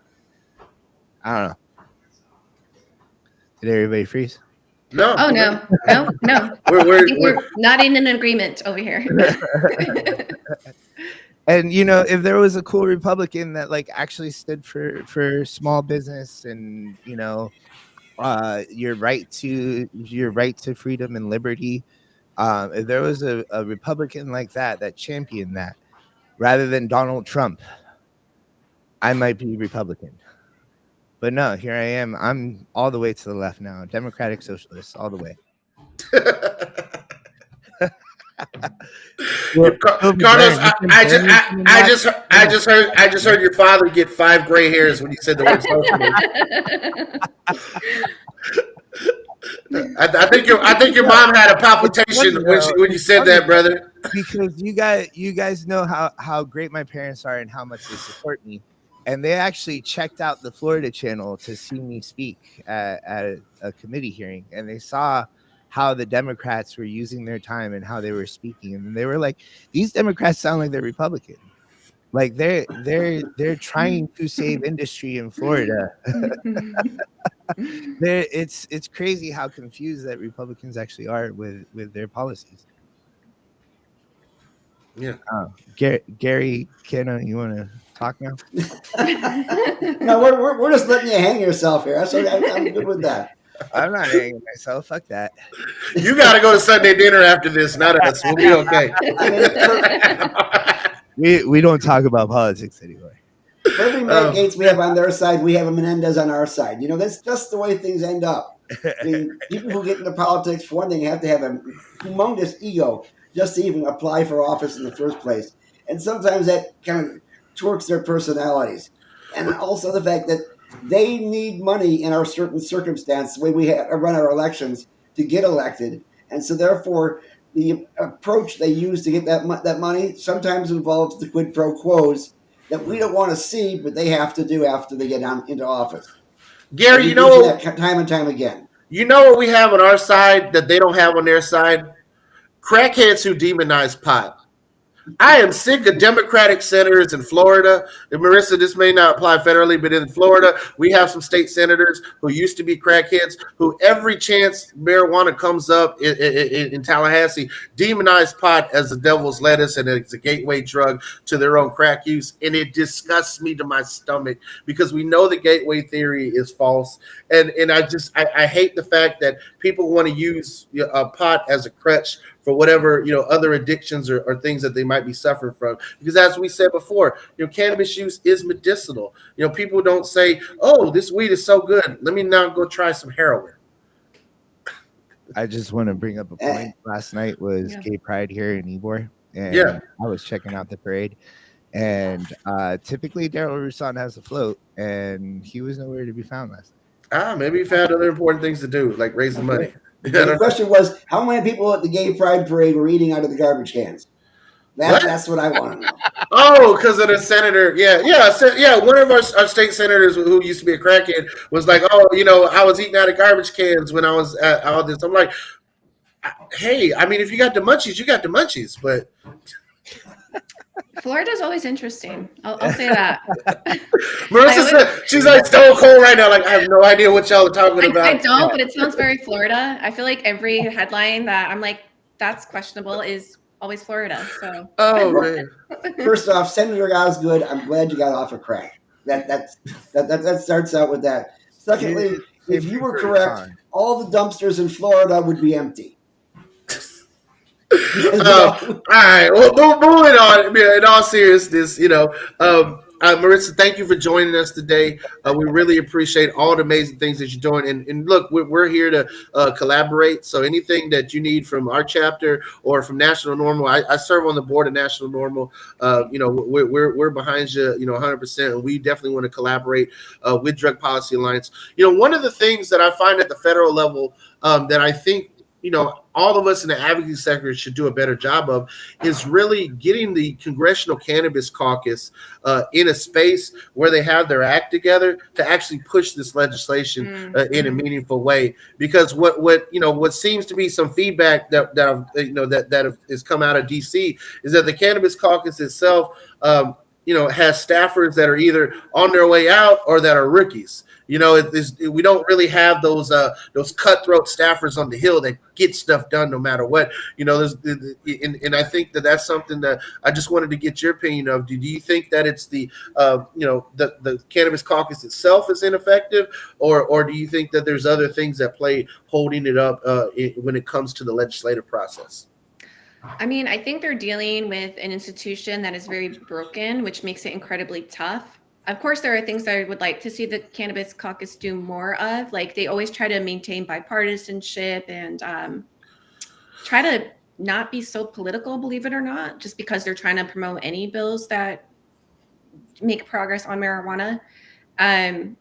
I don't know. Did everybody freeze? No. Oh, no. We're not in an agreement over here. And, if there was a cool Republican that actually stood for small business and, your right to freedom and liberty, if there was a Republican like that championed that rather than Donald Trump, I might be Republican. But no, here I am. I'm all the way to the left now. Democratic Socialist all the way. Carlos, I just heard your father get 5 gray hairs when you said the word socialist. I think your mom had a palpitation when you said that, brother. Because you guys know how great my parents are and how much they support me, and they actually checked out the Florida channel to see me speak at a committee hearing, and they saw how the Democrats were using their time and how they were speaking, and they were like, "These Democrats sound like they're Republican." Like they're trying to save industry in Florida. It's crazy how confused that Republicans actually are with their policies. Yeah. Gary, Kenna, you want to talk now? No, we're just letting you hang yourself here. So I'm good with that. I'm not hanging myself. Fuck that. You got to go to Sunday dinner after this, not us. We'll be okay. We don't talk about politics anymore. For every Matt Gaetz we have on their side, we have a Menendez on our side. That's just the way things end up. I mean, people who get into politics, for one thing, have to have a humongous ego just to even apply for office in the first place. And sometimes that kind of twerks their personalities. And also the fact that they need money in our certain circumstance, the way we run our elections, to get elected. And so therefore, the approach they use to get that money sometimes involves the quid pro quos that we don't want to see, but they have to do after they get into office. Gary, you know that time and time again. You know what we have on our side that they don't have on their side? Crackheads who demonize pot. I am sick of Democratic senators in Florida. And Maritza, this may not apply federally, but in Florida, we have some state senators who used to be crackheads who every chance marijuana comes up in Tallahassee demonize pot as the devil's lettuce and it's a gateway drug to their own crack use. And it disgusts me to my stomach because we know the gateway theory is false. And I hate the fact that people want to use pot as a crutch for whatever, other addictions or things that they might be suffering from. Because as we said before, cannabis use is medicinal. People don't say, oh, this weed is so good, let me now go try some heroin. I just want to bring up a point. Last night was Gay Pride here in Ybor, and I was checking out the parade. And typically Daryl Roussan has a float, and he was nowhere to be found last night. Maybe he found other important things to do, like raising money. The question was, how many people at the Gay Pride Parade were eating out of the garbage cans? That's what I want to know. Oh, because of the senator. Yeah. One of our state senators who used to be a crackhead was like, oh, I was eating out of garbage cans when I was at all this. I'm like, hey, I mean, if you got the munchies, you got the munchies, but. Florida's always interesting. I'll say that. Marissa said she's like stone cold right now. Like, I have no idea what y'all are talking about. I don't, but it sounds very Florida. I feel like every headline that I'm like, that's questionable is always Florida. So. Oh man. First off, Senator Osgood, I'm glad you got off of crack. That starts out with that. Secondly, if you were correct, all the dumpsters in Florida would be empty. All right. Well, moving on. In all seriousness, Maritza, thank you for joining us today. We really appreciate all the amazing things that you're doing. And look, we're here to collaborate. So anything that you need from our chapter or from National Normal, I serve on the board of National Normal. We're behind you, 100%. And we definitely want to collaborate with Drug Policy Alliance. One of the things that I find at the federal level that I think all of us in the advocacy sector should do a better job of is really getting the Congressional Cannabis Caucus in a space where they have their act together to actually push this legislation in a meaningful way. Because what seems to be some feedback that has come out of DC is that the Cannabis Caucus itself has staffers that are either on their way out or that are rookies. We don't really have those cutthroat staffers on the Hill that get stuff done no matter what. And I think that's something that I just wanted to get your opinion of. Do you think that it's the Cannabis Caucus itself is ineffective, or do you think that there's other things that play holding it up when it comes to the legislative process? I mean, I think they're dealing with an institution that is very broken, which makes it incredibly tough. Of course, there are things that I would like to see the Cannabis Caucus do more of. Like, they always try to maintain bipartisanship and try to not be so political, believe it or not, just because they're trying to promote any bills that make progress on marijuana. And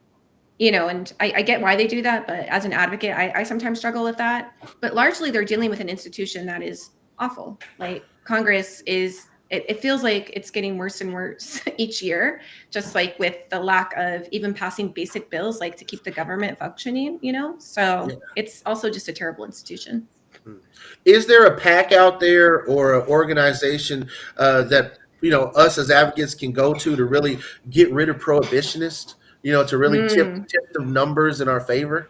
I get why they do that, but as an advocate, I sometimes struggle with that. But largely, they're dealing with an institution that is awful. Like, Congress is, it feels like it's getting worse and worse each year, just like with the lack of even passing basic bills, like to keep the government functioning, So it's also just a terrible institution. Is there a PAC out there or an organization that, us as advocates can go to really get rid of prohibitionists, to really tip the numbers in our favor?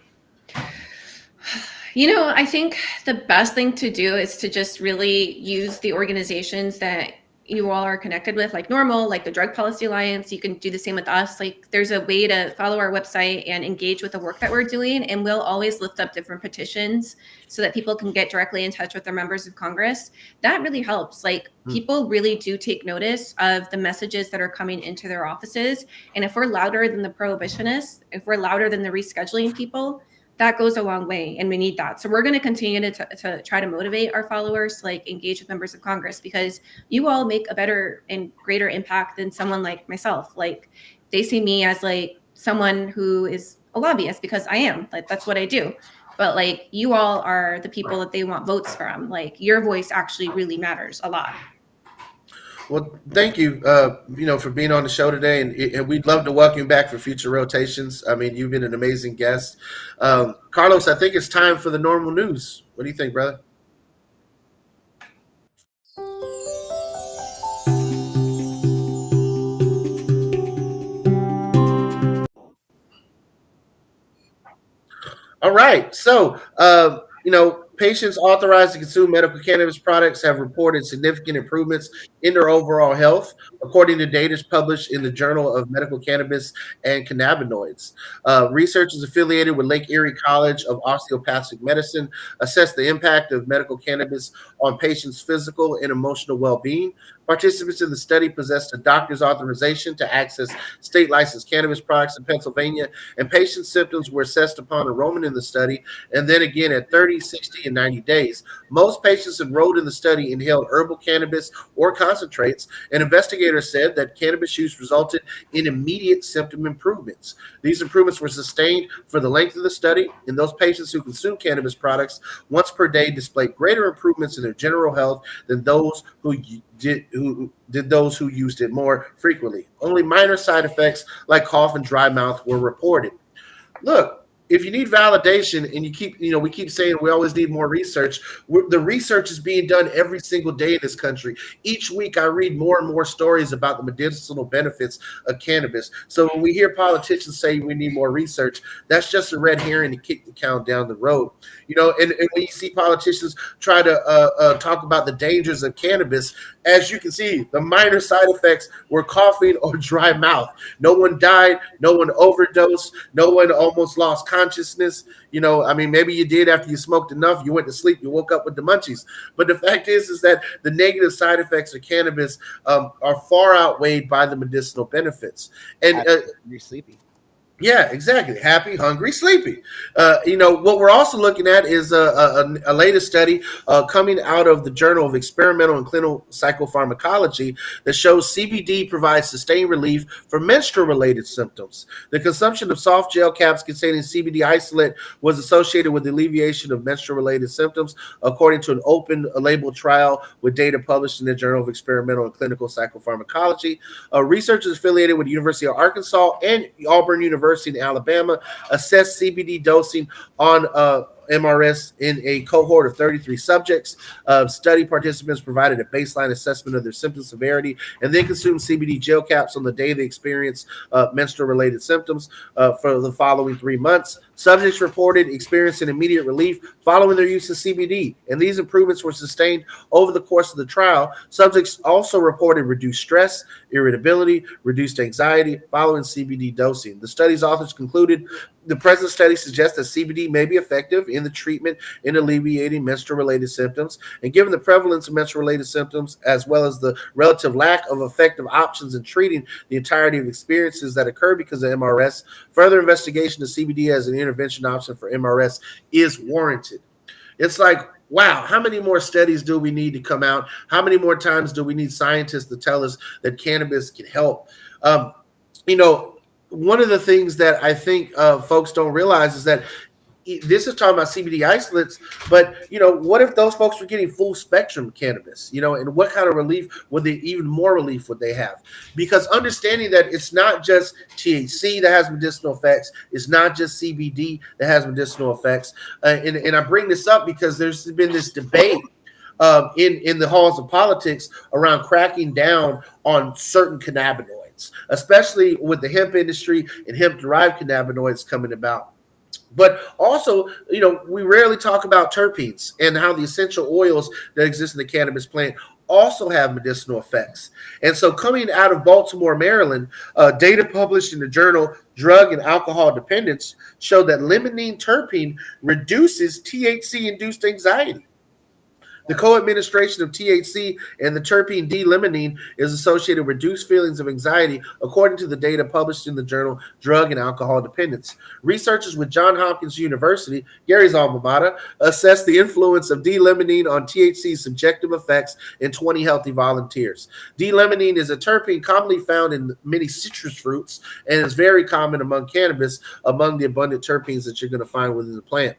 I think the best thing to do is to just really use the organizations that you all are connected with, like normal, like the Drug Policy Alliance. You can do the same with us. Like there's a way to follow our website and engage with the work that we're doing. And we'll always lift up different petitions so that people can get directly in touch with their members of Congress. That really helps. Like people really do take notice of the messages that are coming into their offices. And if we're louder than the prohibitionists, if we're louder than the rescheduling people, that goes a long way, and we need that. So we're going to continue to try to motivate our followers to like engage with members of Congress, because you all make a better and greater impact than someone like myself. Like they see me as like someone who is a lobbyist, because I am, like that's what I do. But like you all are the people that they want votes from. Like your voice actually really matters a lot. Well, thank you, for being on the show today, and we'd love to welcome you back for future rotations. I mean, you've been an amazing guest. Carlos, I think it's time for the normal news. What do you think, brother? All right. So, patients authorized to consume medical cannabis products have reported significant improvements in their overall health, according to data published in the Journal of Medical Cannabis and Cannabinoids. Researchers affiliated with Lake Erie College of Osteopathic Medicine assessed the impact of medical cannabis on patients' physical and emotional well-being. Participants in the study possessed a doctor's authorization to access state licensed cannabis products in Pennsylvania, and patient symptoms were assessed upon enrollment in the study, and then again at 30, 60, and 90 days. Most patients enrolled in the study inhaled herbal cannabis or concentrates, and investigators said that cannabis use resulted in immediate symptom improvements. These improvements were sustained for the length of the study, and those patients who consumed cannabis products once per day displayed greater improvements in their general health than those who used it more frequently. Only minor side effects like cough and dry mouth were reported. Look, if you need validation, and we keep saying we always need more research, the research is being done every single day in this country. Each week I read more and more stories about the medicinal benefits of cannabis. So when we hear politicians say we need more research, that's just a red herring to kick the count down the road. And when you see politicians try to talk about the dangers of cannabis, as you can see, the minor side effects were coughing or dry mouth. No one died, no one overdosed, no one almost lost consciousness. Maybe you did after you smoked enough, you went to sleep, you woke up with the munchies. But the fact is that the negative side effects of cannabis are far outweighed by the medicinal benefits. And you're sleepy. Yeah, exactly. Happy, hungry, sleepy. What we're also looking at is a latest study coming out of the Journal of Experimental and Clinical Psychopharmacology that shows CBD provides sustained relief for menstrual-related symptoms. The consumption of soft gel caps containing CBD isolate was associated with the alleviation of menstrual-related symptoms, according to an open-label trial with data published in the Journal of Experimental and Clinical Psychopharmacology. Researchers affiliated with the University of Arkansas and Auburn University in Alabama assessed CBD dosing on MRS in a cohort of 33 subjects. Study participants provided a baseline assessment of their symptom severity and then consumed CBD gel caps on the day they experienced menstrual-related symptoms for the following 3 months. Subjects reported experiencing immediate relief following their use of CBD, and these improvements were sustained over the course of the trial. Subjects also reported reduced stress, irritability, reduced anxiety following CBD dosing. The study's authors concluded the present study suggests that CBD may be effective in the treatment in alleviating menstrual-related symptoms, and given the prevalence of menstrual-related symptoms as well as the relative lack of effective options in treating the entirety of experiences that occur because of MRS, further investigation of CBD as an intervention option for MRS is warranted. It's like, wow, how many more studies do we need to come out? How many more times do we need scientists to tell us that cannabis can help? One of the things that I think folks don't realize is that this is talking about CBD isolates, but what if those folks were getting full spectrum cannabis? And what kind of relief even more relief would they have? Because understanding that it's not just THC that has medicinal effects, it's not just CBD that has medicinal effects, and I bring this up because there's been this debate in the halls of politics around cracking down on certain cannabinoids, especially with the hemp industry and hemp-derived cannabinoids coming about. But also, we rarely talk about terpenes and how the essential oils that exist in the cannabis plant also have medicinal effects. And so, coming out of Baltimore, Maryland, data published in the journal Drug and Alcohol Dependence showed that limonene terpene reduces THC-induced anxiety. The co-administration of THC and the terpene D-limonene is associated with reduced feelings of anxiety, according to the data published in the journal Drug and Alcohol Dependence. Researchers with Johns Hopkins University, Gary's alma mater, assessed the influence of D-limonene on THC's subjective effects in 20 healthy volunteers. D-limonene is a terpene commonly found in many citrus fruits and is very common among cannabis, among the abundant terpenes that you're going to find within the plant.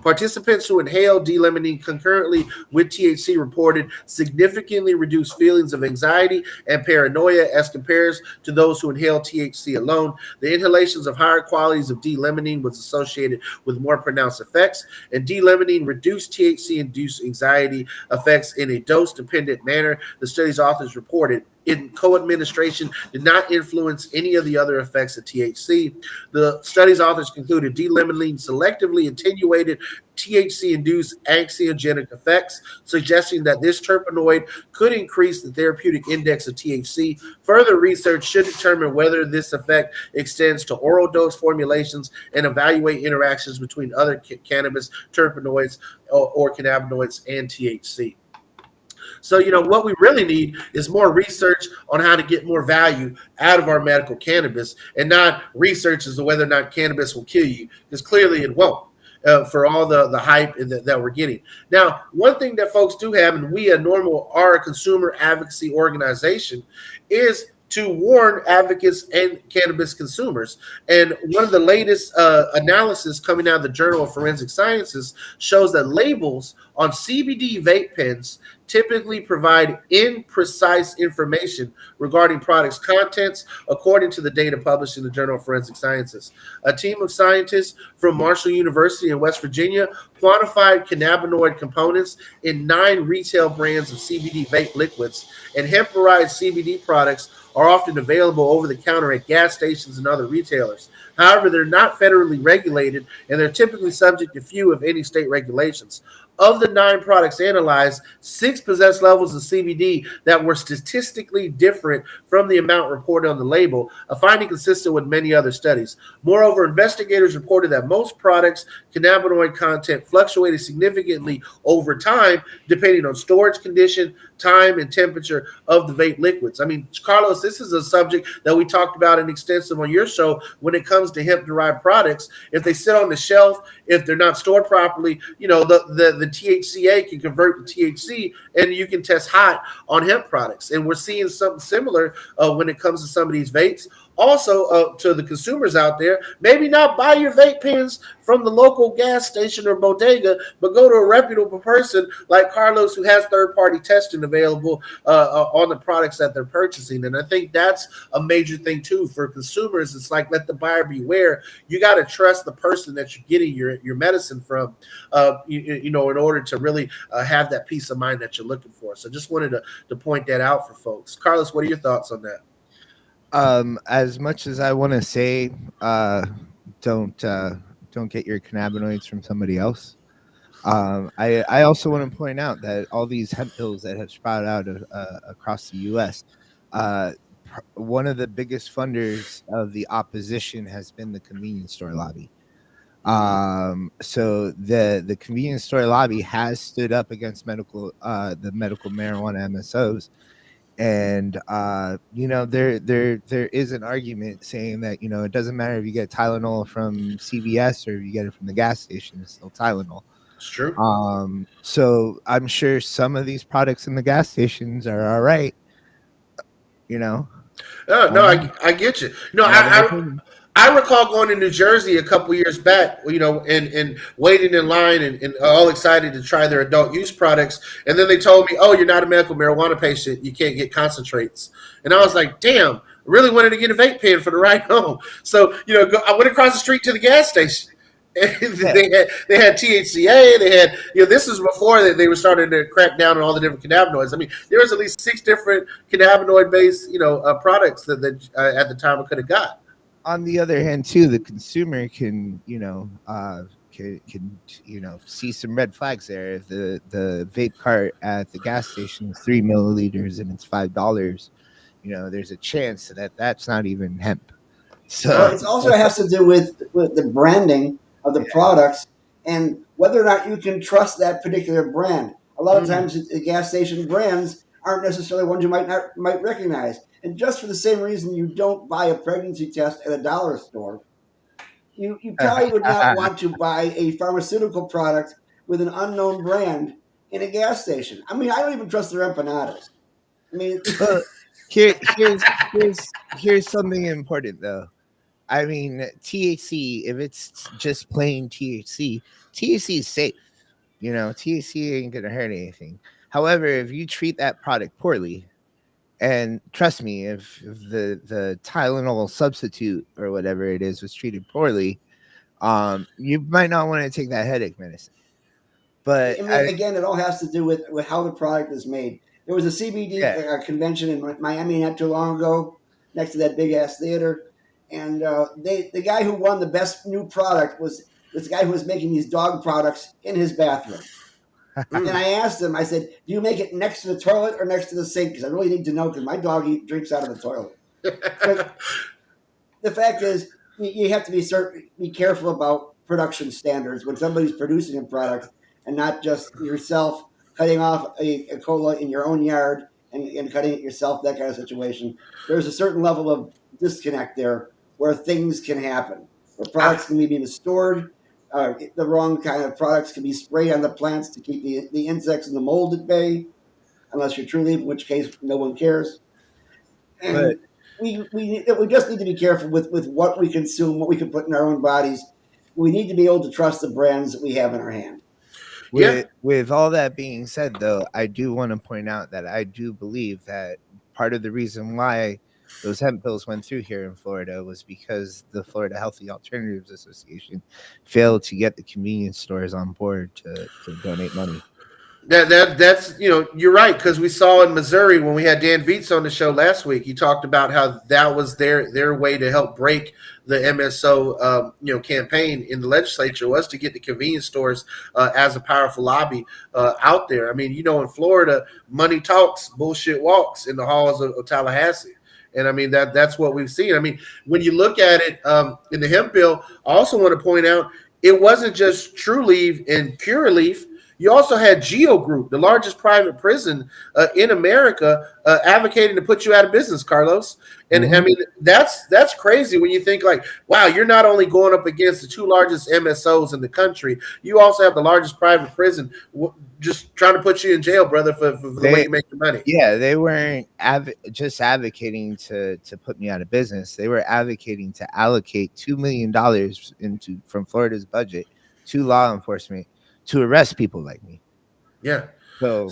Participants who inhaled D-limonene concurrently with THC reported significantly reduced feelings of anxiety and paranoia as compared to those who inhaled THC alone. The inhalations of higher qualities of D-limonene was associated with more pronounced effects, and D-limonene reduced THC-induced anxiety effects in a dose-dependent manner, the study's authors reported. In co-administration did not influence any of the other effects of THC. The study's authors concluded D-limonene selectively attenuated THC-induced anxiogenic effects, suggesting that this terpenoid could increase the therapeutic index of THC. Further research should determine whether this effect extends to oral dose formulations and evaluate interactions between other cannabis terpenoids or cannabinoids and THC. So, what we really need is more research on how to get more value out of our medical cannabis, and not research as to whether or not cannabis will kill you, because clearly it won't. For all the hype that we're getting. Now, one thing that folks do have, and we at Normal are a consumer advocacy organization, is to warn advocates and cannabis consumers. And one of the latest analysis coming out of the Journal of Forensic Sciences shows that labels on CBD vape pens typically provide imprecise information regarding products' contents, according to the data published in the Journal of Forensic Sciences. A team of scientists from Marshall University in West Virginia quantified cannabinoid components in 9 retail brands of CBD vape liquids, and hemperized CBD products are often available over the counter at gas stations and other retailers. However, they're not federally regulated, and they're typically subject to few, if any, state regulations. Of the 9 products analyzed, 6 possessed levels of CBD that were statistically different from the amount reported on the label, a finding consistent with many other studies. Moreover, investigators reported that most products' cannabinoid content fluctuated significantly over time, depending on storage condition, time, and temperature of the vape liquids. I mean, Carlos, this is a subject that we talked about in extensive on your show when it comes to hemp-derived products. If they sit on the shelf, if they're not stored properly, the THCA can convert to THC, and you can test hot on hemp products. And we're seeing something similar when it comes to some of these vapes. Also, to the consumers out there, maybe not buy your vape pens from the local gas station or bodega, but go to a reputable person like Carlos, who has third-party testing available on the products that they're purchasing. And I think that's a major thing, too, for consumers. It's like, let the buyer beware. You got to trust the person that you're getting your medicine from, in order to really have that peace of mind that you're looking for. So just wanted to point that out for folks. Carlos, what are your thoughts on that? As much as I want to say, don't get your cannabinoids from somebody else. I also want to point out that all these hemp pills that have sprouted out across the U.S., one of the biggest funders of the opposition has been the convenience store lobby. So the convenience store lobby has stood up against the medical marijuana MSOs. And there is an argument saying that it doesn't matter if you get Tylenol from CVS or if you get it from the gas station, it's still Tylenol. It's true. So I'm sure some of these products in the gas stations are all right. I get you. I recall going to New Jersey a couple years back, and waiting in line and all excited to try their adult use products. And then they told me, oh, you're not a medical marijuana patient. You can't get concentrates. And I was like, damn, I really wanted to get a vape pen for the ride home. So, I went across the street to the gas station. And they had THCA. They had, this was before they were starting to crack down on all the different cannabinoids. I mean, there was at least 6 different cannabinoid-based, products that at the time I could have got. On the other hand, too, the consumer can could see some red flags there. If the vape cart at the gas station is 3 milliliters and it's $5, there's a chance that that's not even hemp. So well, it also has to do with the branding of the products and whether or not you can trust that particular brand. A lot of times, the gas station brands aren't necessarily ones you might recognize. And just for the same reason you don't buy a pregnancy test at a dollar store, you probably would not want to buy a pharmaceutical product with an unknown brand in a gas station. I mean, I don't even trust their empanadas. I mean, here's something important though. I mean, THC, if it's just plain THC is safe. THC ain't gonna hurt anything. However, if you treat that product poorly, and trust me, if the Tylenol substitute or whatever it is was treated poorly, you might not want to take that headache medicine. But I mean, again, it all has to do with how the product is made. There was a CBD convention in Miami not too long ago, next to that big ass theater, and the guy who won the best new product was this guy who was making these dog products in his bathroom. And I asked him, I said, do you make it next to the toilet or next to the sink? Because I really need to know, because my dog drinks out of the toilet. But the fact is, you have to be careful about production standards when somebody's producing a product and not just yourself cutting off a cola in your own yard and cutting it yourself, that kind of situation. There's a certain level of disconnect there where things can happen, where products can be being stored. The wrong kind of products can be sprayed on the plants to keep the insects and the mold at bay, unless you're True Leaf, in which case no one cares. And we just need to be careful with what we consume, what we can put in our own bodies. We need to be able to trust the brands that we have in our hand. With all that being said, though, I do want to point out that I do believe that part of the reason why those hemp bills went through here in Florida was because the Florida Healthy Alternatives Association failed to get the convenience stores on board to donate money. That's you're right, because we saw in Missouri when we had Dan Vietz on the show last week, he talked about how that was their way to help break the MSO campaign in the legislature, was to get the convenience stores as a powerful lobby out there. I mean, in Florida, money talks, bullshit walks in the halls of Tallahassee. And I mean, that's what we've seen. I mean, when you look at it in the hemp bill, I also want to point out it wasn't just True Leaf and Pure Leaf. You also had Geo Group, the largest private prison in America, advocating to put you out of business, Carlos. And I mean, that's crazy when you think like, wow, you're not only going up against the two largest MSOs in the country, you also have the largest private prison just trying to put you in jail, brother, for the way you make your money. Yeah, they weren't just advocating to put me out of business. They were advocating to allocate $2 million from Florida's budget to law enforcement to arrest people like me. Yeah. So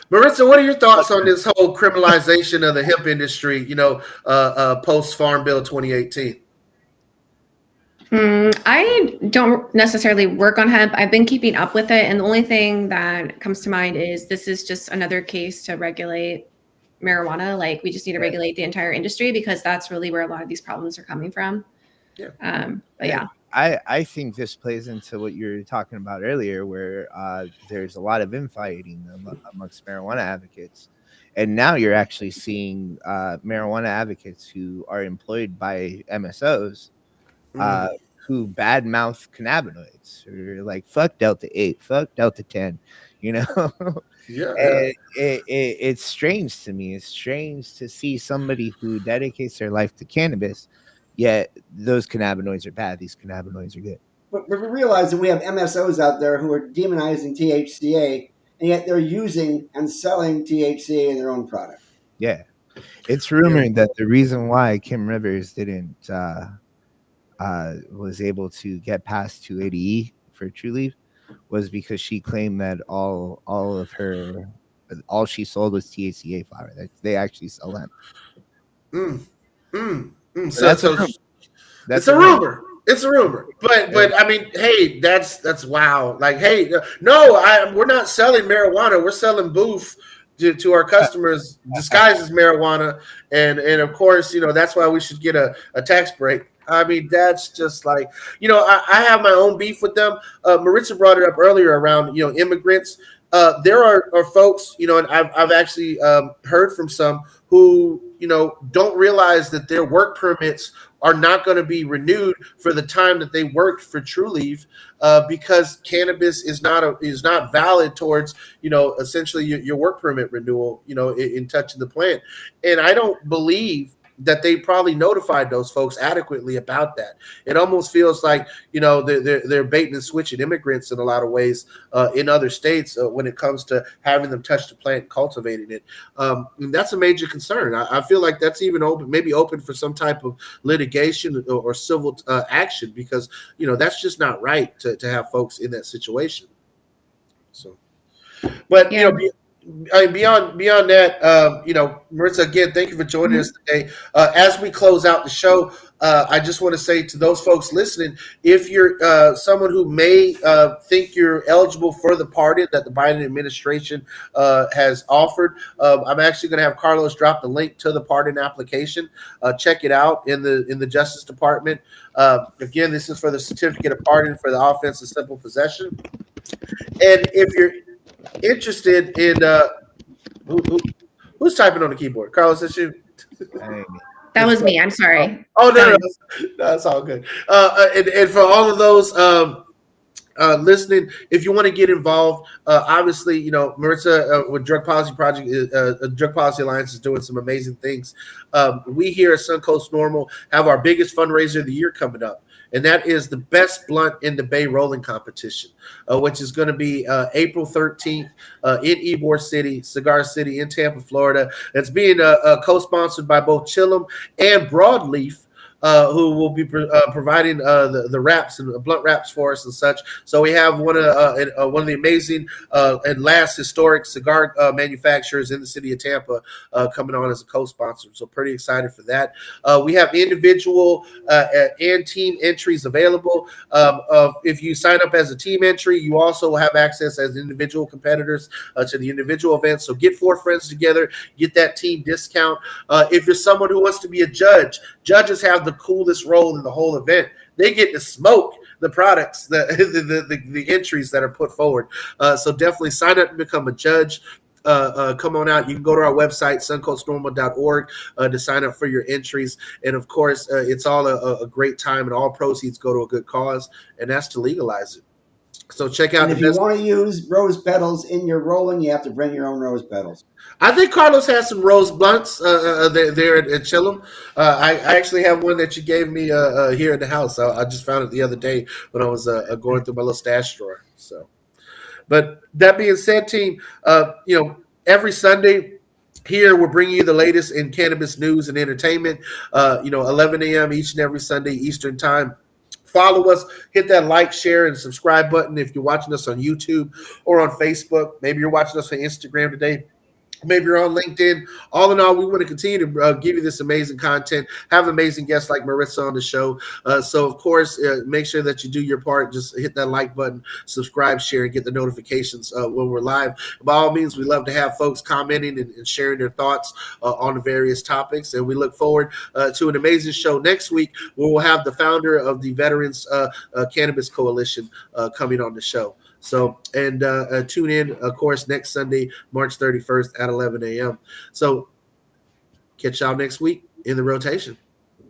Maritza, what are your thoughts on this whole criminalization of the hemp industry, post Farm Bill 2018? I don't necessarily work on hemp. I've been keeping up with it. And the only thing that comes to mind is this is just another case to regulate marijuana. Like, we just need to regulate the entire industry, because that's really where a lot of these problems are coming from. Yeah. But yeah. I think this plays into what you were talking about earlier, where there's a lot of infighting amongst marijuana advocates. And now you're actually seeing marijuana advocates who are employed by MSOs who badmouth cannabinoids, who are like, fuck Delta 8, fuck Delta 10, Yeah. And it's strange to me. It's strange to see somebody who dedicates their life to cannabis, yet those cannabinoids are bad. These cannabinoids are good. But we realize that we have MSOs out there who are demonizing THCA, and yet they're using and selling THCA in their own product. Yeah. It's rumored that the reason why Kim Rivers didn't was able to get past 280E for True Leaf was because she claimed that all she sold was THCA flower. They actually sell hemp. So it's a rumor. It's a rumor. But I mean, hey, that's wow. Like, hey, no, we're not selling marijuana. We're selling booth to our customers disguised as marijuana. And of course, that's why we should get a tax break. I mean, that's just like, I have my own beef with them. Maritza brought it up earlier around, immigrants. There are folks, and I've actually heard from some who, don't realize that their work permits are not going to be renewed for the time that they worked for True Leave, because cannabis is not valid towards, essentially your work permit renewal, in touching the plant. And I don't believe that they probably notified those folks adequately about that. It almost feels like, they're baiting and switching immigrants in a lot of ways in other states when it comes to having them touch the plant and cultivating it. And that's a major concern. I feel like that's even maybe open for some type of litigation or civil action, because, that's just not right to have folks in that situation. So, but, Yeah. Beyond that, Maritza, again, thank you for joining us today. As we close out the show, I just want to say to those folks listening, if you're someone who may think you're eligible for the pardon that the Biden administration has offered, I'm actually going to have Carlos drop the link to the pardon application. Check it out in the Justice Department. Again, this is for the certificate of pardon for the offense of simple possession. And if you're interested in who's typing on the keyboard? Carlos, that's you. That was me. I'm sorry. Oh no, that's all good. And for all of those listening, if you want to get involved, obviously, Maritza with Drug Policy Project, Drug Policy Alliance is doing some amazing things. We here at Suncoast Normal have our biggest fundraiser of the year coming up. And that is the Best Blunt in the Bay Rolling Competition, which is going to be April 13th in Ybor City, Cigar City in Tampa, Florida. It's being co-sponsored by both Chillum and Broadleaf, who will be providing the wraps and blunt wraps for us and such. So we have one of the amazing and last historic cigar manufacturers in the city of Tampa coming on as a co-sponsor. So pretty excited for that. We have individual and team entries available. If you sign up as a team entry, you also have access as individual competitors to the individual events. So get 4 friends together, get that team discount. If you're someone who wants to be a judge, judges have the coolest role in the whole event. They get to smoke the products, the entries that are put forward. So definitely sign up to become a judge. Come on out. You can go to our website, suncoastnormal.org, to sign up for your entries. And of course, it's all a great time, and all proceeds go to a good cause, and that's to legalize it. So check out. And if you want to use rose petals in your rolling, you have to bring your own rose petals. I think Carlos has some rose blunts there at Chillum. I actually have one that you gave me here in the house. I just found it the other day when I was going through my little stash drawer. So, but that being said, team, every Sunday here we're bringing you the latest in cannabis news and entertainment. 11 a.m. each and every Sunday Eastern time. Follow us, hit that like, share, and subscribe button if you're watching us on YouTube or on Facebook. Maybe you're watching us on Instagram today. Maybe you're on LinkedIn. All in all, we want to continue to give you this amazing content, have amazing guests like Maritza on the show. So, of course, make sure that you do your part. Just hit that like button, subscribe, share, and get the notifications when we're live. By all means, we love to have folks commenting and sharing their thoughts on the various topics. And we look forward to an amazing show next week where we'll have the founder of the Veterans Cannabis Coalition coming on the show. So, and tune in, of course, next Sunday, March 31st at 11 a.m. So, catch y'all next week in the rotation.